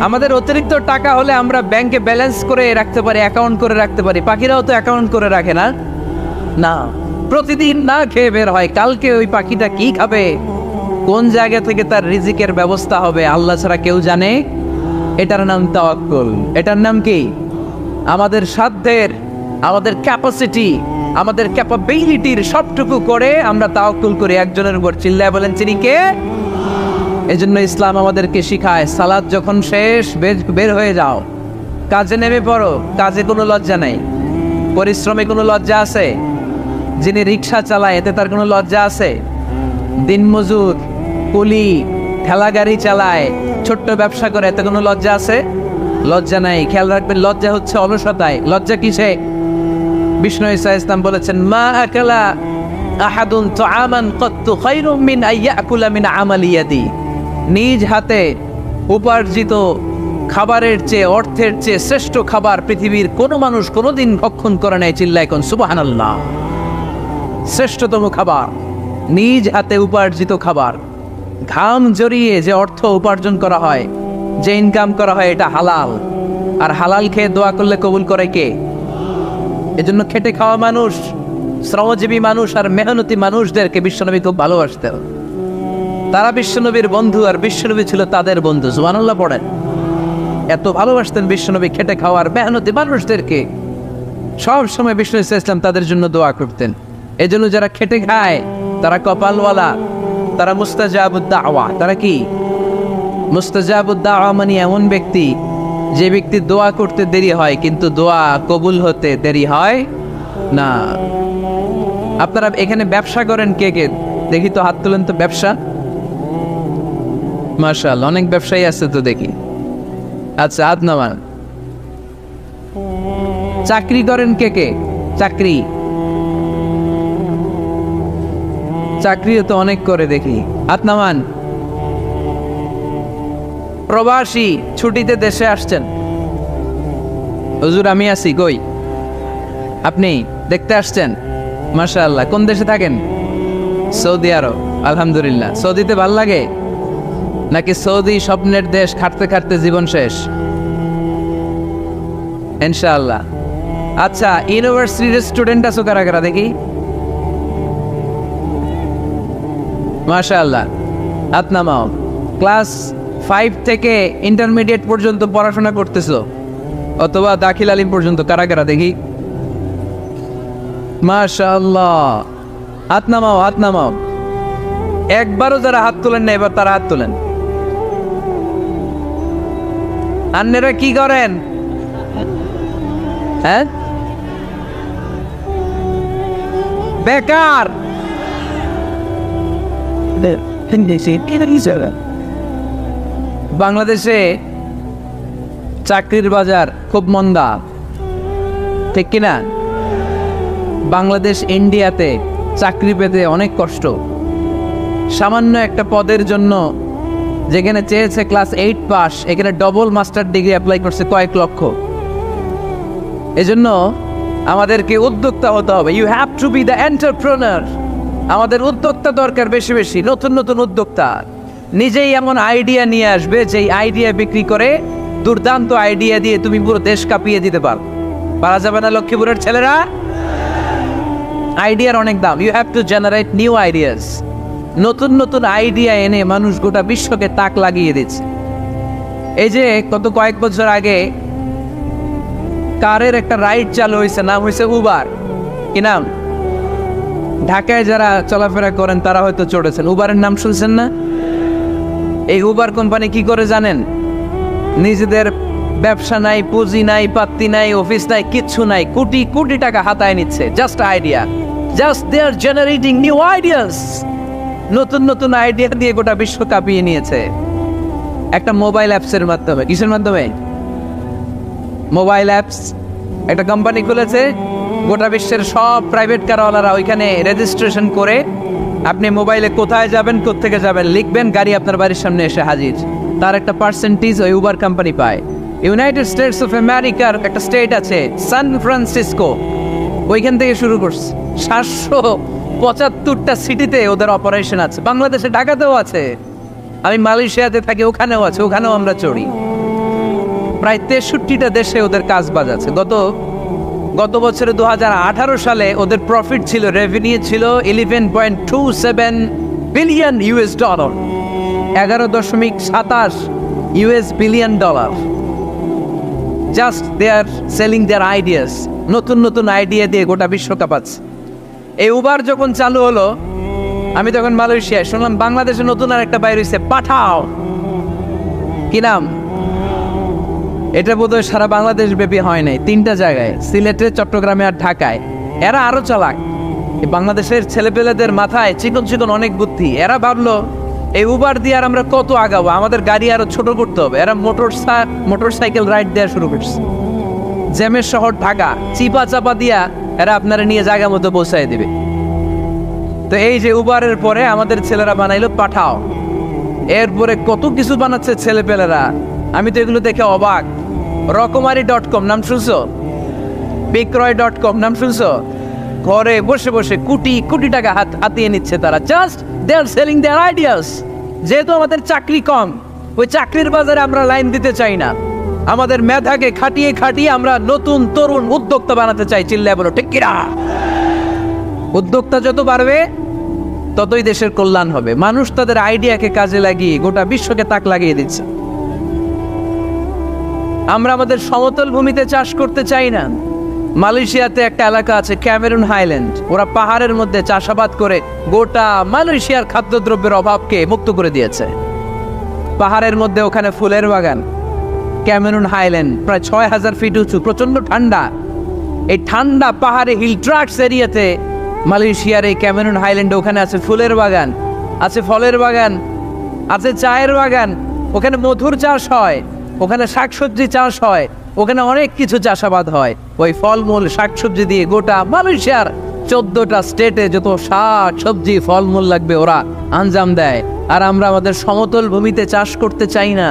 আমাদের অতিরিক্ত টাকা হলে আমরা ব্যাংকে ব্যালেন্স করে রাখতে পারি, অ্যাকাউন্ট করে রাখতে পারি। পাখিরাও তো অ্যাকাউন্ট করে রাখে না? না, প্রতিদিন না খেয়ে বের হয়। কালকে ওই পাখিটা কি খাবে, কোন জায়গা থেকে তার রিজিকের ব্যবস্থা হবে আল্লাহ ছাড়া কেউ জানে। এটার নাম তাওয়াক্কুল। এটার নাম কি? আমাদের সাধ্যের, আমাদের ক্যাপাসিটি, আমাদের ক্যাপাবিলিটির সবটুকু করে আমরা তাওয়াক্কুল করি একজনের উপর। চিল্লায় বলেন তিনি কে? এজন্য ইসলাম আমাদেরকে শিখায়, সালাত যখন শেষ বের হয়ে যাও, কাজে নেমে পড়ো। কাজে কোনো লজ্জা নাই, পরিশ্রমে কোনো লজ্জা আছে? যিনি রিক্সা চালায় এতে তার কোনো লজ্জা আছে? দিনমজুর, কুলি, ঠেলা গাড়ি চালায়, ছোট্ট ব্যবসা করে, এতে কোনো লজ্জা আছে? লজ্জা নাই। খেয়াল রাখবেন, লজ্জা হচ্ছে অলসতায়। লজ্জা কিসে? বিষ্ণু ঈসা ইসলাম বলেছেন, মা আকালা আহাদুন তুআমান কাত্তু খায়রুম মিন আইয়াকুলা মিন আমালি ইয়াদি, নিজ হাতে উপার্জিত খাবারের চেয়ে, অর্থের চেয়ে শ্রেষ্ঠ খাবার পৃথিবীর কোনো মানুষ কোনোদিন ভক্ষণ করে নাই। চিল্লায় কোন সুবহানাল্লাহ। শ্রেষ্ঠতম খাবার, নিজ হাতে উপার্জিত খাবার, ঘাম জড়িয়ে যে অর্থ উপার্জন করা হয়, যে ইনকাম করা হয়, এটা হালাল। আর হালাল খেয়ে দোয়া করলে কবুল করে কে? এজন্য খেটে খাওয়া মানুষ, শ্রমজীবী মানুষ আর মেহনতি মানুষদেরকে বিশ্বনবী খুব ভালোবাসতেন। তারা বিশ্বনবীর বন্ধু আর বিশ্বনবী ছিল তাদের বন্ধু। সুবহানাল্লাহ পড়েন। এত ভালোবাসতেন বিশ্বনবী খেটে খাওয়ার মেহনতি মানুষদেরকে। সব সময় বিষ্ণু ইসলাম তাদের জন্য দোয়া করতেন। এজন্য যারা খেটে খায় তারা কপালওয়ালা, তারা মুস্তাজাবুদ দাওয়া। তারা কি? মুস্তাজাবুদ দাওয়া মানে এমন ব্যক্তি যে ব্যক্তি দোয়া করতে দেরি হয় কিন্তু দোয়া কবুল হতে দেরি হয় না। আপনারা এখানে ব্যবসা করেন কে কে? দেখি তো, হাত তুলেন তো। ব্যবসা, মাশাআল্লাহ, অনেক ব্যবসায়ী আছে তো দেখি। আচ্ছা, হাত নামান। চাকরি করেন কে কে? চাকরি, চাকরিও তো অনেক করে দেখি। হাত নামান। প্রবাসী, ছুটিতে দেশে আসছেন। হুজুর আমি আছি, কই? আপনি দেখতে আসছেন? মাশাআল্লাহ। কোন দেশে থাকেন? সৌদি আরব। আলহামদুলিল্লাহ। সৌদিতে ভাল লাগে নাকি সৌদি স্বপ্নের দেশ, খাটতে খাটতে জীবন শেষ? ইনশাআল্লাহ। আচ্ছা, ইউনিভার্সিটির স্টুডেন্ট আছো কারা কারা দেখি? মাশাআল্লাহ, হাত নামাও। ক্লাস 5 থেকে ইন্টারমিডিয়েট পর্যন্ত পড়াশোনা করতেছো অথবা দাখিল আলিম পর্যন্ত, কারা কারা দেখি? মাশাআল্লাহ, হাত নামাও, হাত নামাও। একবারও যারা হাত তোলেন না এবার তারা হাত তোলেন। আন্নেরা কি করেন? হ্যাঁ, বেকার। বাংলাদেশে চাকরির বাজার খুব মন্দা, ঠিক কিনা? বাংলাদেশ ইন্ডিয়াতে চাকরি পেতে অনেক কষ্ট। সামান্য একটা পদের জন্য যেখানে চেয়েছে ক্লাস 8 পাস, এখানে ডবল মাস্টার ডিগ্রি অ্যাপ্লাই করছে কয়েক লক্ষ। এজন্য আমাদেরকে উদ্যোক্তা হতে হবে। You have to be the entrepreneur. আমাদের উদ্যোক্তা দরকার, বেশি বেশি নতুন নতুন উদ্যোক্তা। নিজেই এমন আইডিয়া নিয়ে আসবে যেই আইডিয়া বিক্রি করে দুর্দান্ত আইডিয়া দিয়ে তুমি পুরো দেশ কাঁপিয়ে দিতে পারা যাবে না লক্ষ্মীপুরের ছেলেরা? আইডিয়ার অনেক দাম। You have to generate new ideas. নতুন নতুন আইডিয়া এনে মানুষ গোটা বিশ্বকে তাক লাগিয়ে দিচ্ছে। এই যে কয়েক বছর আগে কারের একটা রাইড চালু হয়েছে, নাম হয়েছে উবার। কি নাম? ঢাকায় যারা চলাফেরা করেন তারা হয়তো চড়েছেন। উবারের নাম শুনছেন না? এই উবার কোম্পানি কি করে জানেন? নিজেদের ব্যবসা নাই, পুঁজি নাই, পাত্তি নাই, অফিস নাই, কিচ্ছু নাই, কোটি কোটি টাকা হাতায় নিচ্ছে। Just idea, just they are generating new ideas. নতুন নতুন আইডিয়া দিয়ে গোটা বিশ্ব কাঁপিয়ে নিয়েছে একটা মোবাইল অ্যাপসের মাধ্যমে। কিসের মাধ্যমে? Mobile apps. একটা কোম্পানি খুলেছে, গোটা বিশ্বের সব প্রাইভেট কারওয়ালারা ওইখানে রেজিস্ট্রেশন করে আপনি মোবাইলে কোথায় যাবেন, কোত্থেকে যাবেন লিখবেন, গাড়ি আপনার বাড়ির সামনে এসে হাজির। তার একটা পার্সেন্টেজ ওই উবার কোম্পানি পায়। ইউনাইটেড স্টেটস অফ আমেরিকার একটা স্টেট আছে সান ফ্রান্সিসকো, ওইখান থেকে শুরু করছে। 775টা সিটিতে ওদের অপারেশন আছে। বাংলাদেশে ঢাকাতেও আছে। আমি মালয়েশিয়াতে থাকি, ওখানেও আছে, ওখানেও আমরা চড়ি। প্রায় 63টা দেশে ওদের কাজ বাজ আছে। গত বছরে 2018 সালে ওদের প্রফিট ছিল, রেভিনিউ ছিল $11.27 billion. 11.27 billion dollar. Just they are selling their ideas. নতুন নতুন আইডিয়া দিয়ে গোটা বিশ্ব কাঁপাচ্ছে। এই উবার যখন চালু হলো, আমি তখন মালয়েশিয়ায়, শুনলাম বাংলাদেশে নতুন আর একটা বাইর হয়েছে, পাঠাও। কি নাম? এটা বোধহয় সারা বাংলাদেশ ব্যাপী হয় নাই, 3টা জায়গায়, সিলেটে, চট্টগ্রামে আর ঢাকায়। এরা আরো চালাক। বাংলাদেশের ছেলেপেলেদের মাথায় চিকন চিকন অনেক বুদ্ধি। এরা ভাবলো এই উবার দিয়ে আর আমরা কত আগাবো, আমাদের গাড়ি আরো ছোট করতে হবে। এরা মোটরসাইকেল রাইড দেওয়া শুরু করছে। জ্যামের শহর ঢাকা, চিপা চাপা দিয়া এরা আপনারা নিয়ে জায়গা মতো পৌঁছায় দিবে। তো এই যে উবারের পরে আমাদের ছেলেরা বানাইলো পাঠাও। এরপরে কত কিছু বানাচ্ছে ছেলেপেলেরা। আমি তো এগুলো দেখে অবাক। রকমারি.com নাম শুনছো? বিক্রয়.com নাম শুনছো? ঘরে বসে বসে কোটি কোটি টাকা হাতিয়ে নিচ্ছে তারা, just they are selling their ideas. যেহেতু আমাদের চাকরি কম, ওই চাকরির বাজারে আমরা লাইন দিতে চাই না, আমাদের মেধাকে খাটিয়ে খাটিয়ে আমরা নতুন তরুণ উদ্যোক্তা বানাতে চাই। চিল্লায় বলো ঠিক কিনা? উদ্যোক্তা যত বাড়বে ততই দেশের কল্যাণ হবে। মানুষ তাদের আইডিয়াকে কাজে লাগিয়ে গোটা বিশ্বকে তাক লাগিয়ে দিচ্ছে। আমরা আমাদের সমতল ভূমিতে চাষ করতে চাই না। মালয়েশিয়াতে একটা এলাকা আছে ক্যামেরুন হাইল্যান্ড, ওরা পাহাড়ের মধ্যে চাষাবাদ করে গোটা মালয়েশিয়ার খাদ্যদ্রব্যের অভাবকে মুক্ত করে দিয়েছে। পাহাড়ের মধ্যে ওখানে ফুলের বাগান, ক্যামেরুন হাইল্যান্ড প্রায় 6000 ফিট উঁচু, প্রচন্ড ঠান্ডা। এই ঠান্ডা পাহাড়ে হিল ট্রাক্স এরিয়াতে মালয়েশিয়ার এই ক্যামেরুন হাইল্যান্ডে ওখানে আছে ফুলের বাগান, আছে ফলের বাগান, আছে চায়ের বাগান, ওখানে মধুর চাষ হয়, ওখানে শাকসবজি চাষ হয়, ওখানে অনেক কিছু চাষাবাদ হয়। ওই ফলমূল শাকসবজি দিয়ে গোটা মালয়েশিয়ার 14টা স্টেটে যত শাক সবজি ফলমূল লাগবে ওরা আঞ্জাম দেয়। আর আমরা আমাদের সমতল ভূমিতে চাষ করতে চাই না।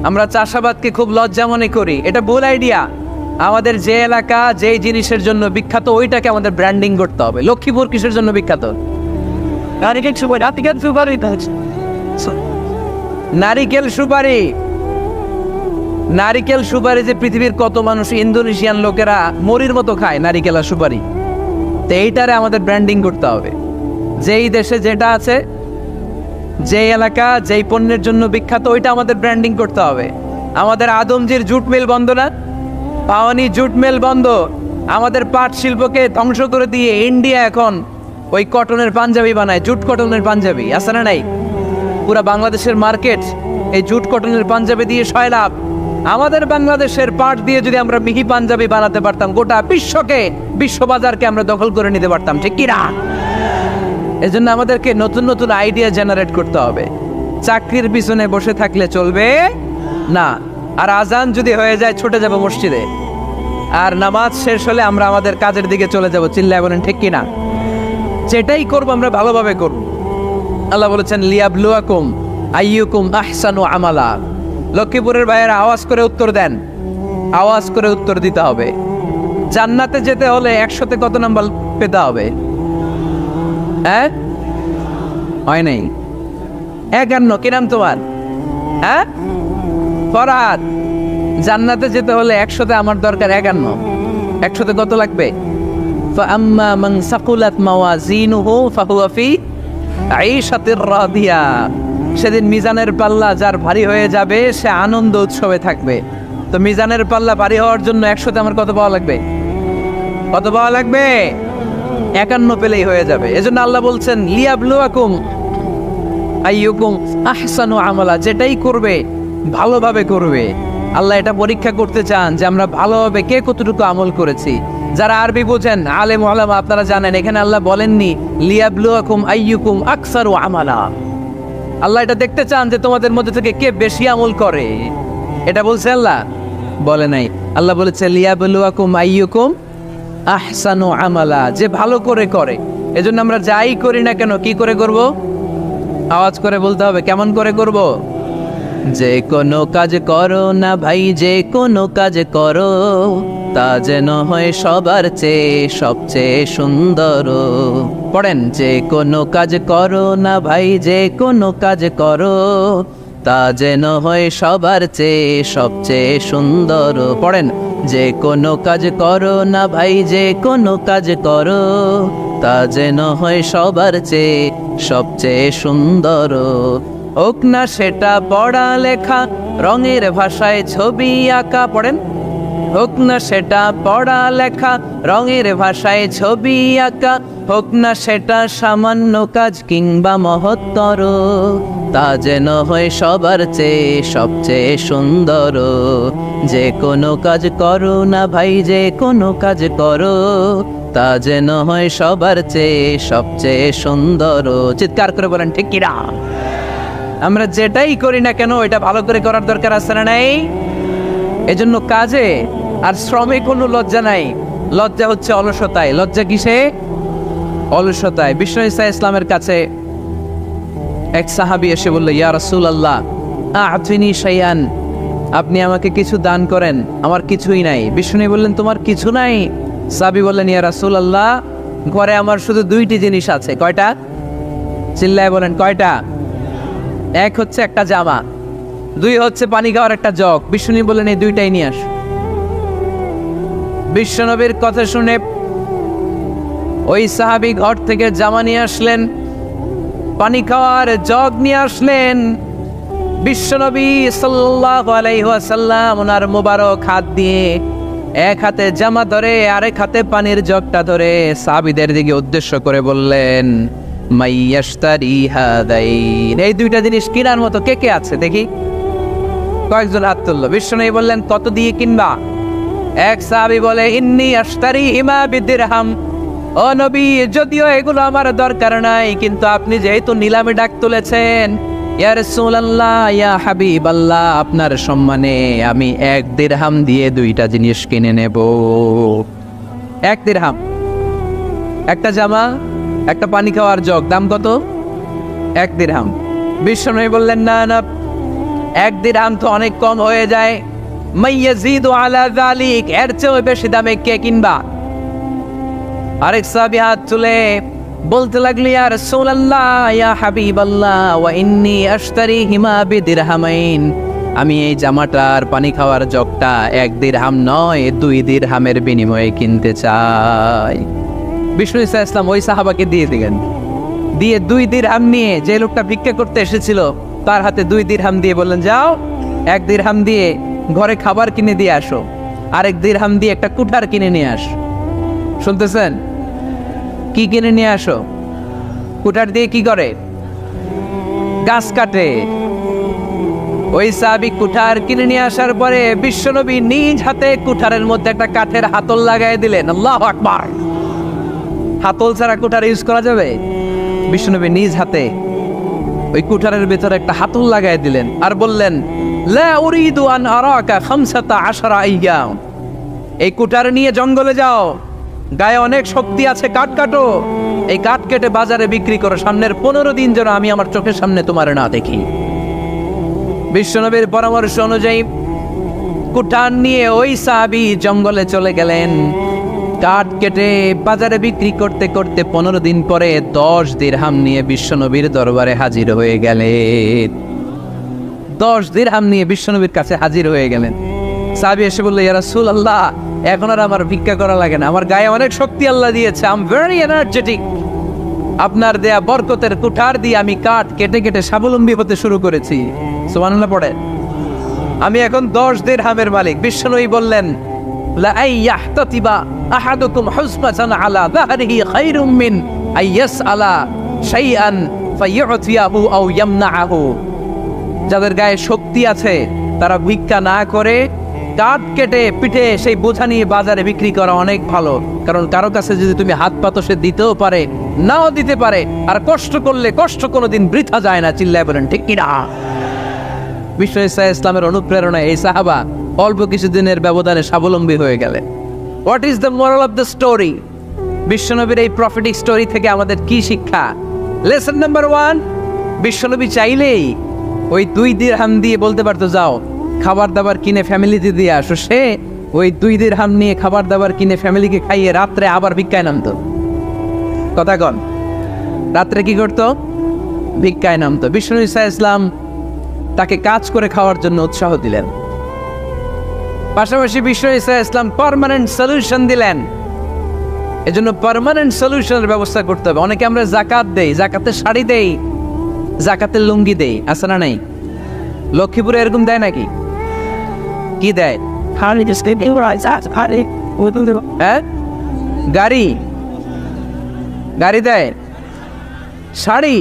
আমরা চাষাবাদকে খুব লজ্জা মনে করি, এটা ভুল আইডিয়া। আমাদের যে এলাকা যেই জিনিসের জন্য বিখ্যাত ওইটাকে আমাদের ব্র্যান্ডিং করতে হবে। লক্ষ্মীপুর কিসের জন্য বিখ্যাত? নারিকেল সুপারি। নারিকেল সুপারি যে পৃথিবীর কত মানুষ, ইন্দোনেশিয়ান লোকেরা মরির মতো খায় নারিকেল আর সুপারি। তো এইটারে আমাদের ব্র্যান্ডিং করতে হবে। যেই দেশে যেটা আছে, যেই এলাকা যেই পণ্যের জন্য বিখ্যাত ওইটা আমাদের ব্র্যান্ডিং করতে হবে। আমাদের আদমজির জুট মিল বন্ধ না? পাওয়ানি জুট মিল বন্ধ। আমাদের পাট শিল্পকে ধ্বংস করে দিয়ে ইন্ডিয়া এখন ওই কটনের পাঞ্জাবি বানায়, জুট কটনের পাঞ্জাবি। আছে না নাই? পুরা বাংলাদেশের মার্কেট এই জুট কটনের পাঞ্জাবি দিয়ে সয়লাভ। আমাদের বাংলাদেশের পাট দিয়ে যদি আমরা মিহি পাঞ্জাবি বানাতে পারতাম, গোটা বিশ্বকে, বিশ্ববাজারকে আমরা দখল করে নিতে পারতাম, ঠিক কি না? এজন্য আমাদেরকে নতুন নতুন আইডিয়া জেনারেট করতে হবে। চাকরির পিছনে বসে থাকলে চলবে না। আর আজান যদি হয়ে যায় ছুটে যাব মসজিদে, আর নামাজ শেষ হলে আমরা আমাদের কাজের দিকে চলে যাব। চিল্লায় বলেন ঠিক কিনা? যেটাই করবো আমরা ভালোভাবে করব। আল্লাহ বলেছেন লিয়াবলুয়াকুম আইয়ুকুম আহসানু আমালা। লক্ষ্মীপুরের ভাইয়েরা আওয়াজ করে উত্তর দেন, আওয়াজ করে উত্তর দিতে হবে। জান্নাতে যেতে হলে 100তে কত নাম্বার পেতে হবে? হ্যাঁ, হয় নাই 51। কি নাম তোমার? হ্যাঁ, ফরহাদ। জান্নাতে যেতে হলে 100তে আমার দরকার 51। 100তে কত লাগবে? ফাআম্মা মান সাকুলাত মাওয়াজিনুহু ফাহুয়া ফি আইশাতির রাদিয়া। সেদিন মিজানের পাল্লা যার ভারী হয়ে যাবে সে আনন্দ উৎসবে থাকবে। তো মিজানের পাল্লা ভারী হওয়ার জন্য 100তে আমার কত পাওয়া লাগবে? কত পাওয়া লাগবে? 51 পেলেই হয়ে যাবে। এজন্য আল্লাহ বলছেন লিয়াবলুয়াকুম আইয়ুকুম আহসানু আমালা। যেটাই করবে ভালোভাবে করবে। আল্লাহ এটা পরীক্ষা করতে চান যে আমরা ভালোভাবে কে কতটুকু আমল করেছি। যারা আরবি বোঝেন, আলেম ওলামা, আপনারা জানেন এখানে আল্লাহ বলেননি লিয়াবলুয়াকুম আইয়ুকুম আকসারু আমালা। আল্লাহ এটা দেখতে চান যে তোমাদের মধ্যে থেকে কে বেশি আমল করে। এটা বলছে আল্লাহ? বলে নাই। আল্লাহ বলেছে লিয়াবলুয়াকুম আইয়ুকুম আহসানু আমালা, যে ভালো করে করে। এজন্য আমরা যাই করি না কেন কি করে করব? আওয়াজ করে বলতে হবে। কেমন করে করব? যে কোনো কাজ করো না ভাই, যে কোনো কাজ করো তা যেন হয় সবার চেয়ে সবচেয়ে সুন্দর। পড়েন, যে কোনো কাজ করো না ভাই, যে কোনো কাজ করো তা যেন হয় সবার চেয়ে সবচেয়ে সুন্দর। পড়েন, যে কোনো কাজ করো না ভাই, যে কোনো কাজ করো তা যেন হয় সবার চেয়ে সবচেয়ে সুন্দর। হোক না সেটা পড়া লেখা, রঙের ভাষায় ছবি আঁকা। পড়েন, হোক না সেটা পড়া লেখা, রঙের ভাষায় ছবি আঁকা। হোক না সেটা সামান্য কাজ কিংবা মহত্তর, তা যেন হয় সবার চেয়ে সবচেয়ে সুন্দর। যে কোনো কাজ করো না ভাই, যে কোনো কাজ করো তা যেন হয় সবার চেয়ে সবচেয়ে সুন্দর। চিৎকার করে বলেন ঠিক কিনা? আমরা যেটাই করি না কেন এটা ভালো করে করার দরকার আছে না নাই? এজন্য কাজে আর শ্রমে কোনো লজ্জা নাই। লজ্জা হচ্ছে অলসতায়। লজ্জা কিসে? অলসতায়। বিষ্ণু ঈসা ইসলামের কাছে এক সাহাবী এসে বলল, ইয়া রাসূলুল্লাহ আ'তিনি শাইআন আপনি আমাকে কিছু দান করেন, আমার কিছুই নাই। বিষ্ণু বললেন, তোমার কিছু নাই? সাহাবী বললেন, ইয়া রাসূলুল্লাহ, ঘরে আমার শুধু দুইটি জিনিস আছে। কয়টা? চিল্লায় বলেন, কয়টা? এক হচ্ছে একটা জামা, দুই হচ্ছে পানি খাওয়ার একটা জগ। বিষ্ণু বললেন, এই দুইটাই নিয়ে আস। বিশ্বনবীর কথা শুনে ওই সাহাবী ঘর থেকে জামা নিয়ে আসলেন, পানি খাওয়ার জগ নিয়ে আসলেন। বিশ্বনবী সাল্লাল্লাহু আলাইহি ওয়াসাল্লাম ওনার মোবারক হাত দিয়ে এক হাতে জামা ধরে আরেক হাতে পানির জগটা ধরে সাহাবীদের দিকে উদ্দেশ্য করে বললেন, মাইয়াশতারি হাদাইন, এই দুইটা জিনিস কেনার মতো কে কে আছে দেখি? কয়েকজন হাত তুললো। বিশ্বনবী বললেন, কত দিয়ে কিনবা? এক সাহাবী বলে, ইন্নী আশতারি হিমা বিদিরহাম। ও নবী, যদিও এগুলো আমার দরকার নাই, কিন্তু আপনি যেহেতু নিলামে ডাক তুলেছেন, ইয়া রাসূলুল্লাহ, ইয়া হাবিবাল্লাহ, আপনার সম্মানে আমি 1 দিরহাম দিয়ে দুইটা জিনিস কিনে নেব। 1 দিরহাম, একটা জামা, একটা পানি খাওয়ার জগ, দাম কত? 1 দিরহাম। বিশ্বনবী বললেন, না না, 1 দিরহাম তো অনেক কম হয়ে যায়। মাইয়াজিদু আলা যালিক, এর চেয়ে বেশি দামে কে কিনবা? আরেক সাহাবী হাত তুলে বলতে লাগলো, ইয়া রাসূলুল্লাহ, ইয়া হাবিবাল্লাহ, ওয়া ইন্নী আশতারিহিমা বিদিরহামাইন, আমি এই জামাটার পানি খাওয়ার জগটা 1 দিরহাম নয় 2 দিরহামের বিনিময়ে কিনতে চাই। বিষ্ণু ইসা ইসলাম ওই সাহাবাকে দিয়ে দিলেন। দিয়ে 2 দিরহাম নিয়ে যে লোকটা ভিক্ষা করতে এসেছিল তার হাতে 2 দিরহাম দিয়ে বললেন, যাও 1 দিরহাম দিয়ে ঘরে খাবার কিনে দিয়ে আসো, আরেক দিরহাম দিয়ে একটা কুঠার কিনে নিয়ে আস। শুনতেছেন? কি কিনে নিয়ে আসো? কুঠার দিয়ে কি করে? গাছ কাটে। ওই সাহাবী কুঠার কিনে নিয়ে আসার পরে বিশ্বনবী নিজ হাতে কুঠারের মধ্যে একটা কাঠের হাতল লাগাই দিলেন। আল্লাহু আকবার! হাতল ছাড়া কুঠার ইউজ করা যাবে? বিশ্বনবী নিজ হাতে ওই কুঠারের ভেতরে একটা হাতল লাগাই দিলেন আর বললেন, লা উরিদু আন আরাকা 15 আইয়াম, এই কুঠার নিয়ে জঙ্গলে যাও, গায়ে অনেক শক্তি আছে, কাঠ কাটো, এই কাঠ কেটে বাজারে বিক্রি করো, সামনের 15 দিন যেন আমি আমার চোখের সামনে তোমার না দেখি। বিশ্বনবীর পরামর্শ অনুযায়ী কুঠার নিয়ে ওই সাহাবী জঙ্গলে চলে গেলেন। কাঠ কেটে বাজারে বিক্রি করতে করতে 15 দিন পরে 10 দিরহাম নিয়ে বিশ্বনবীর দরবারে হাজির হয়ে গেলেন। 10 দিরহাম নিয়ে বিশ্বনবীর কাছে হাজির হয়ে গেলেন। সাহাবী এসে বলল, ইয়া রাসূলুল্লাহ, এখন আর আমার ভিক্ষা করা লাগে না, আমার গায়ে অনেক শক্তি আল্লাহ দিয়েছে, আই এম ভেরি এনার্জেটিক। আপনার দেয়া বরকতের কুঠার দিয়ে আমি কাঠ কেটে কেটে স্বাবলম্বী হতে শুরু করেছি। সুবহানাল্লাহ পড়ে। আমি এখন 10 দিরহামের মালিক। বিশ্বনবী বললেন, লা আইয়াহতাতিবা আহাদুকুম হুসবাতান আলা যাহরিহি খায়রুম মিন আইয়াসআলা শাইআন ফায়ুতিয়াহু আও ইয়ামনাহু। যাদের গায়ে শক্তি আছে তারা ভিক্ষা না করে কাঠ কেটে পিঠে সেই বোঝা নিয়ে বাজারে বিক্রি করা অনেক ভালো। কারণ কারো কাছে যদি তুমি হাত পাতো, সে দিতেও পারে, নাও দিতে পারে, আর কষ্ট করলে কষ্ট কোনোদিন বৃথা যায় না। চিল্লায় বলেন ঠিক কিনা? বিশ্ব ইসলামের অনুপ্রেরণায় এই সাহাবা অল্প কিছুদিনের ব্যবধানে স্বাবলম্বী হয়ে গেলেন। What is the moral of the story? বিশ্বনবীর এই প্রফেটিক স্টোরি থেকে আমাদের কি শিক্ষা? লেসন নাম্বার 1, বিশ্বনবী চাইলেই ওই 2 দিরহাম দিয়ে বলতে পারতো, যাও খাবার দাবার কিনে ফ্যামিলিতে দিয়ে আসো। সে ওই 2 দিরহাম নিয়ে খাবার দাবার কিনে ফ্যামিলিকে খাইয়ে রাত্রে আবার ভিক্ষায় নামতো। কথা কন, রাত্রে কি করতো? ভিক্ষায় নামতো। বিশ্বনবী সাল্লাল্লাহু আলাইহি ওয়াসাল্লাম তাকে কাজ করে খাওয়ার জন্য উৎসাহ দিলেন। পাশাপাশি বিশ্বনবী সাল্লাল্লাহু আলাইহি ওয়াসাল্লাম পার্মানেন্ট সলিউশন দিলেন। এজন্য পার্মানেন্ট সলিউশনের ব্যবস্থা করতে হবে। অনেকে আমরা যাকাত দেই, যাকাতের শাড়ি দেই, যাকাতের লুঙ্গি দেই, আছে না নাই? লক্ষ্মীপুরে এরকম দেয় নাকি? কি দেয়? হ্যাঁ, গাড়ি গাড়ি দেয়, শাড়ি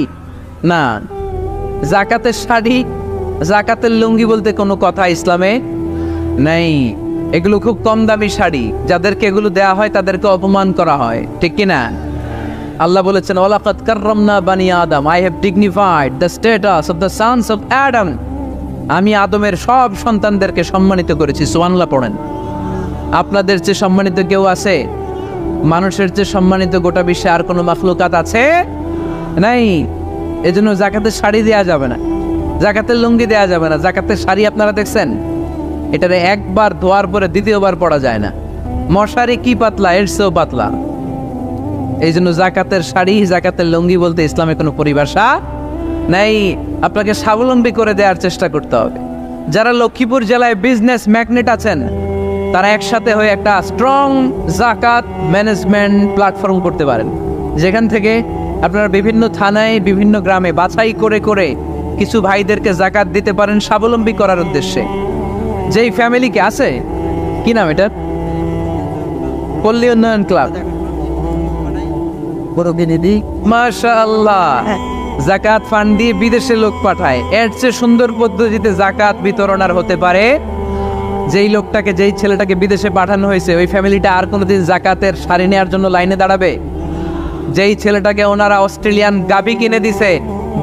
না। যাকাতের শাড়ি, যাকাতের লুঙ্গি বলতে কোনো কথা ইসলামে নাই। এগুলো খুব কম দামি শাড়ি, যাদেরকে এগুলো দেয়া হয় তাদেরকে অপমান করা হয়, ঠিক কিনা? আল্লাহ বলেছেন, ওয়ালাকাদ কাররামনা বানি আদম, I have dignified the status of the sons of Adam. আমি আদমের সব সন্তানদেরকে সম্মানিত করেছি। সুবহানাল্লাহ পড়েন। আপনাদের চেয়ে সম্মানিত কেউ আছে? মানুষের চেয়ে সম্মানিত গোটা বিশ্বে আর কোনো মাখলুকাত আছে? নাই। এজন্য যাকাতের শাড়ি দেয়া যাবে না, যাকাতের লুঙ্গি দেয়া যাবে না। যাকাতের শাড়ি আপনারা দেখছেন? এটারে একবার ধোয়ার পরে দ্বিতীয়বার পড়া যায় না। মশারি কি পাতলা, এর চেয়েও পাতলা। এই জন্য জাকাতের শাড়ি, জাকাতের লুঙ্গি বলতে ইসলামে কোনো পরিভাষা নেই। আপনাকে স্বাবলম্বী করে দেওয়ার চেষ্টা করতে হবে। যারা লক্ষ্মীপুর জেলায় বিজনেস ম্যাগনেট আছেন, তারা একসাথে হয়ে একটা স্ট্রং জাকাত ম্যানেজমেন্ট প্ল্যাটফর্ম করতে পারেন, যেখান থেকে আপনারা বিভিন্ন থানায়, বিভিন্ন গ্রামে বাছাই করে করে কিছু ভাইদেরকে জাকাত দিতে পারেন স্বাবলম্বী করার উদ্দেশ্যে। যেই ফ্যামিলিকে আছে, কি নাম এটা, পল্লী উন্নয়ন ক্লাব, মাশাআল্লাহ, জাকাত ফান্ড দিয়ে বিদেশে লোক পাঠায়। এর চেয়ে সুন্দর পদ্ধতিতে জাকাত বিতরণ আর হতে পারে? যেই লোকটাকে, যেই ছেলেটাকে বিদেশে পাঠানো হয়েছে, ওই ফ্যামিলিটা আর কোনোদিন জাকাতের শাড়ি নেওয়ার জন্য লাইনে দাঁড়াবে? যেই ছেলেটাকে ওনারা অস্ট্রেলিয়ান গাভী কিনে দিছে,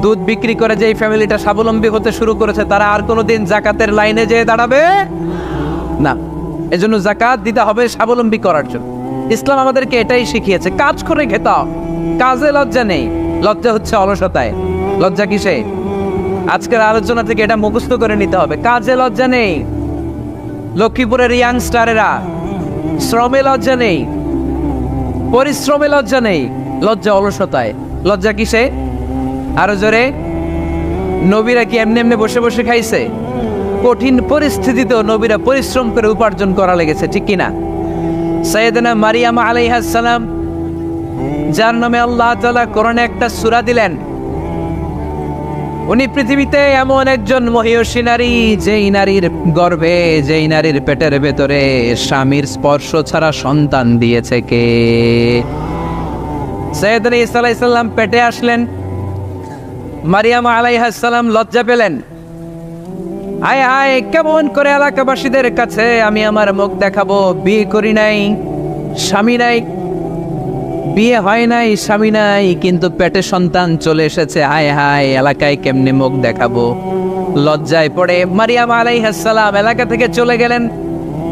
দুধ বিক্রি করে যেই ফ্যামিলিটা স্বাবলম্বী হতে শুরু করেছে, তারা আর কোনোদিন জাকাতের লাইনে যেয়ে দাঁড়াবে না। এজন্য জাকাত দিতে হবে স্বাবলম্বী করার জন্য। ইসলাম আমাদেরকে এটাই শিখিয়েছে, কাজ করে খেতে হবে। কাজে লজ্জা নেই, লজ্জা হচ্ছে অলসতায়। লজ্জা কিসে? আজকের আলোচনা থেকে এটা মুখস্থ করে নিতে হবে, কাজে লজ্জা নেই। লক্ষ্মীপুরের ইয়াংস্টারেরা শ্রমে লজ্জা নেই, পরিশ্রমে লজ্জা নেই, লজ্জা অলসতায়। লজ্জা কিসে? আরো জোরে। নবীরা কি এমনি এমনি বসে বসে খাইছে? কঠিন পরিস্থিতিতেও নবীরা পরিশ্রম করে উপার্জন করা লেগেছে, ঠিক কিনা? সাইয়েদনা মারিয়াম আলাইহিস সালাম, যার নামে আল্লাহ তাআলা কোরআনে একটা সূরা দিলেন, উনি পৃথিবীতে এমন একজন মহিয়সী নারী, যেই নারীর গর্ভে, যেই নারীর পেটের ভেতরে স্বামীর স্পর্শ ছাড়া সন্তান দিয়েছে কে? সাইয়েদনা ঈসা আলাইহিস সালাম পেটে আসলেন। মারিয়াম আলাইহিস সালাম লজ্জা পেলেন। আয় আয়, কেমন করে এলাকাবাসীদের কাছে আমি আমার মুখ দেখাবো? বিয়ে করি নাই, স্বামী নাই, বিয়ে হয় নাই, স্বামী নাই, কিন্তু পেটে সন্তান চলে এসেছে। হায় হায়, এলাকায় কেমনে মুখ দেখাবো? লজ্জায় পড়ে মারিয়াম আলাইহিস সালাম এলাকা থেকে চলে গেলেন।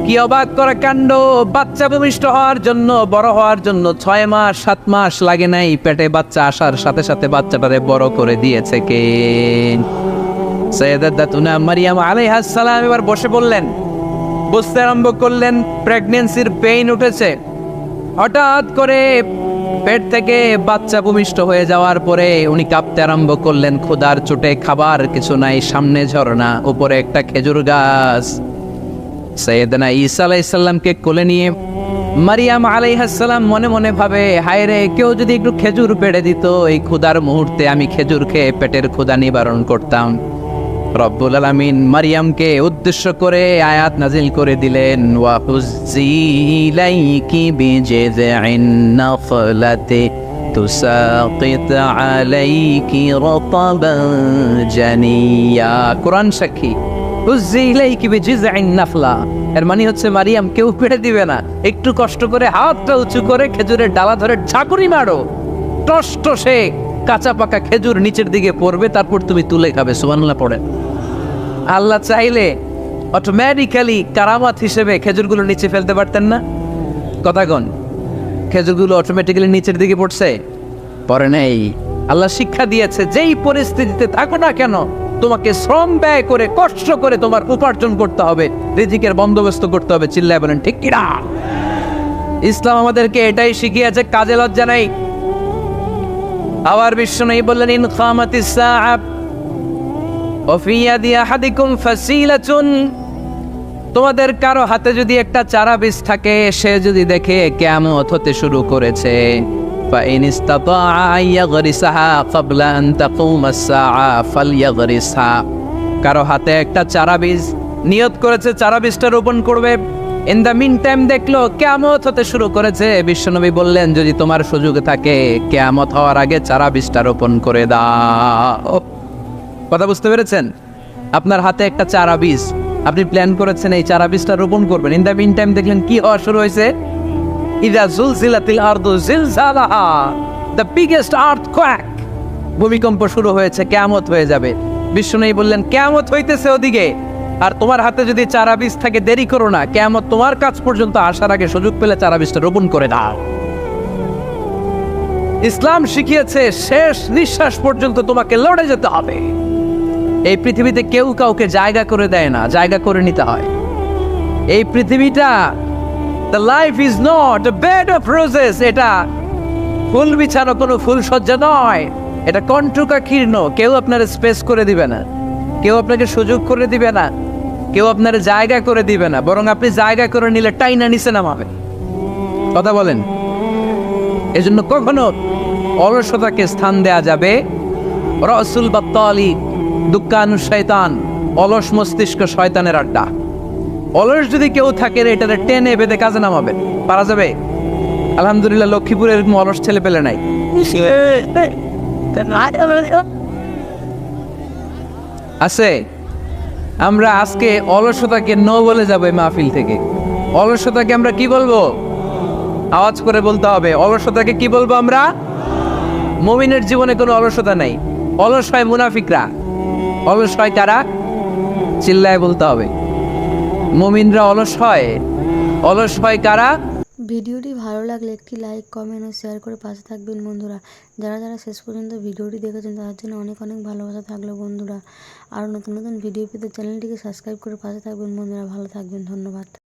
কি অবাক করা কাণ্ড! বাচ্চা ভূমিষ্ঠ হওয়ার জন্য, বড় হওয়ার জন্য 6 মাস 7 মাস লাগে নাই, পেটে বাচ্চা আসার সাথে সাথে বাচ্চাটারে বড় করে দিয়েছে কে? সাইয়েদাতুনা মারিয়াম আলাইহিস সালাম এবার বসে বললেন, বুঝতে আরম্ভ করলেন প্রেগন্যান্সির পেইন উঠেছে। হঠাৎ করে পেট থেকে বাচ্চা ভূমিষ্ঠ হয়ে যাওয়ার পরে উনি কাঁপতে আরম্ভ করলেন। ক্ষুধার চোটে খাবার কিছু নাই, সামনে ঝর্ণা, উপরে একটা খেজুর গাছ। সাইয়েদনা ঈসা আলাইহিস সালামকে কোলে নিয়ে মারিয়াম আলাইহিস সালাম মনে মনে ভাবে, হায় রে, কেউ যদি একটু খেজুর পেড়ে দিত, এই ক্ষুধার মুহূর্তে আমি খেজুর খেয়ে পেটের ক্ষুধা নিবারণ করতাম। রব্বুল আলামিন মারিয়ামকে উদ্দেশ্য করে আয়াত নাজিল করে দিলেন, ওয়া হুজ্জি ইলাইকি বিজিযিন নাখলাতি তুসাকিত আলাইকি রাতাবান জানিয়া। কোরআন সাক্ষী, হুজ্জি ইলাইকি বিজিযিন নাখলা, এর মানে হচ্ছে মারিয়াম, কেউ পেড়ে দিবে না, একটু কষ্ট করে হাতটা উঁচু করে খেজুরের ডালা ধরে ঝাঁকুনি মারো, টস টসে কাঁচা পাকা খেজুর নিচের দিকে পড়বে, তারপর তুমি তুলে খাবে। সুবহানাল্লাহ পড়ে। আল্লাহ চাইলে অটোমেটিক্যালি কারামাত হিসেবে খেজুরগুলো নিচে ফেলতে পারতেন না? কথাগণ, খেজুরগুলো অটোমেটিক্যালি নিচের দিকে পড়ছে? পড়ে নেই। আল্লাহ শিক্ষা দিয়েছে, যেই পরিস্থিতিতে থাকো না কেন, তোমাকে শ্রম ব্যয় করে, কষ্ট করে তোমার উপার্জন করতে হবে, রিজিকের বন্দোবস্ত করতে হবে। চিল্লায় বলেন ঠিক কিনা? ইসলাম আমাদেরকে এটাই শিখিয়েছে, কাজে লজ্জা নাই। আবার বিশ্বনবী বললেন, ইন খামাতিস সাআ ওয়া ফি ইয়াদি আহাদিকুম ফাসিলাতুন, তোমাদের কারো হাতে যদি একটা চারা বীজ থাকে, সে যদি দেখে কিয়ামত হতে শুরু করেছে, ফা ইন ইসতাতা আইয়াগরিসাহা ক্বাবলা আন তাকুমাস সাআ ফালইয়াগরিসহা, কারো হাতে একটা চারা বীজ নিয়ত করেছে, চারা বীজটা রোপণ করবে, ইন দ্য মিন টাইম দেখলো কিয়ামত হতে শুরু করেছে, বিশ্বনবী বললেন, যদি তোমার সুযোগ থাকে কিয়ামত হওয়ার আগে চারা বীজটা রোপণ করে দাও। কথা বুঝতে পেরেছেন? আপনার হাতে একটা চারা বীজ, আপনি প্ল্যান করেছেন এই চারা বীজটা রোপণ করবেন, ইন দ্য মিন টাইম দেখলেন কি হওয়া শুরু হয়েছে, ইযা জুলজিলাতিল আরদু জিলজালাহা, দ্য বিগেস্ট আর্থকোয়েক, ভূমিকম্প শুরু হয়েছে, কিয়ামত হয়ে যাবে। বিশ্বনবী বললেন, কিয়ামত হইতেছে ওদিকে, আর তোমার হাতে যদি চারা বীজ থাকে, দেরি করো না, কিয়ামত তোমার কাছ পর্যন্ত আসার আগে সুযোগ পেলে চারা বীজটা রোপণ করে দাও। ইসলাম শিখিয়েছে শেষ নিঃশ্বাস পর্যন্ত তোমাকে লড়ে যেতে হবে। এই পৃথিবীতে কেউ কাউকে জায়গা করে দেয় না, জায়গা করে নিতে হয়। এই পৃথিবীটা, the life is not a bed of roses, এটা ফুল বিছানো কোনো ফুল সজ্জা নয়, এটা কণ্টকাকীর্ণ। কেউ আপনার স্পেস করে দিবে না, কেউ আপনাকে সুযোগ করে দিবে না, কেউ আপনার জায়গা করে দিবে না, বরং আপনি জায়গা করে নিলে টাইনা নিচে নামাবে। কথা বলেন। এজন্য কখনো অলসতাকে স্থান দেয়া যাবে। রসুল বাত্তালি দুঃখানু শয়তান, অলস মস্তিষ্ক শয়তানের আড্ডা। অলস যদি কেউ থাকে এটারে টেনে বেঁধে কাজে নামাবেন, পারা যাবে? আলহামদুলিল্লাহ লক্ষ্মীপুরে এরকম অলস ছেলে পেলে নাই। আছে। আমরা আজকে অলসতাকে নো বলে যাবো এই মাহফিল থেকে। অলসতাকে আমরা কি বলবো? আওয়াজ করে বলতে হবে, অলসতাকে কি বলবো আমরা? মুমিনের জীবনে কোনো অলসতা নাই। অলস হয় মুনাফিকরা। অলস হয় কারা? চিল্লায় বলতে হবে। মুমিনরা অলস হয়। অলস হয় কারা? ভিডিওটি ভালো লাগলে একটি লাইক, কমেন্ট ও শেয়ার করে পাশে থাকবেন বন্ধুরা। যারা যারা শেষ পর্যন্ত ভিডিওটি দেখেছেন তাদের জন্য অনেক অনেক ভালোবাসা থাকলো বন্ধুরা। আর নতুন নতুন ভিডিও পেতে চ্যানেলটিকে সাবস্ক্রাইব করে পাশে থাকবেন বন্ধুরা। ভালো থাকবেন, ধন্যবাদ।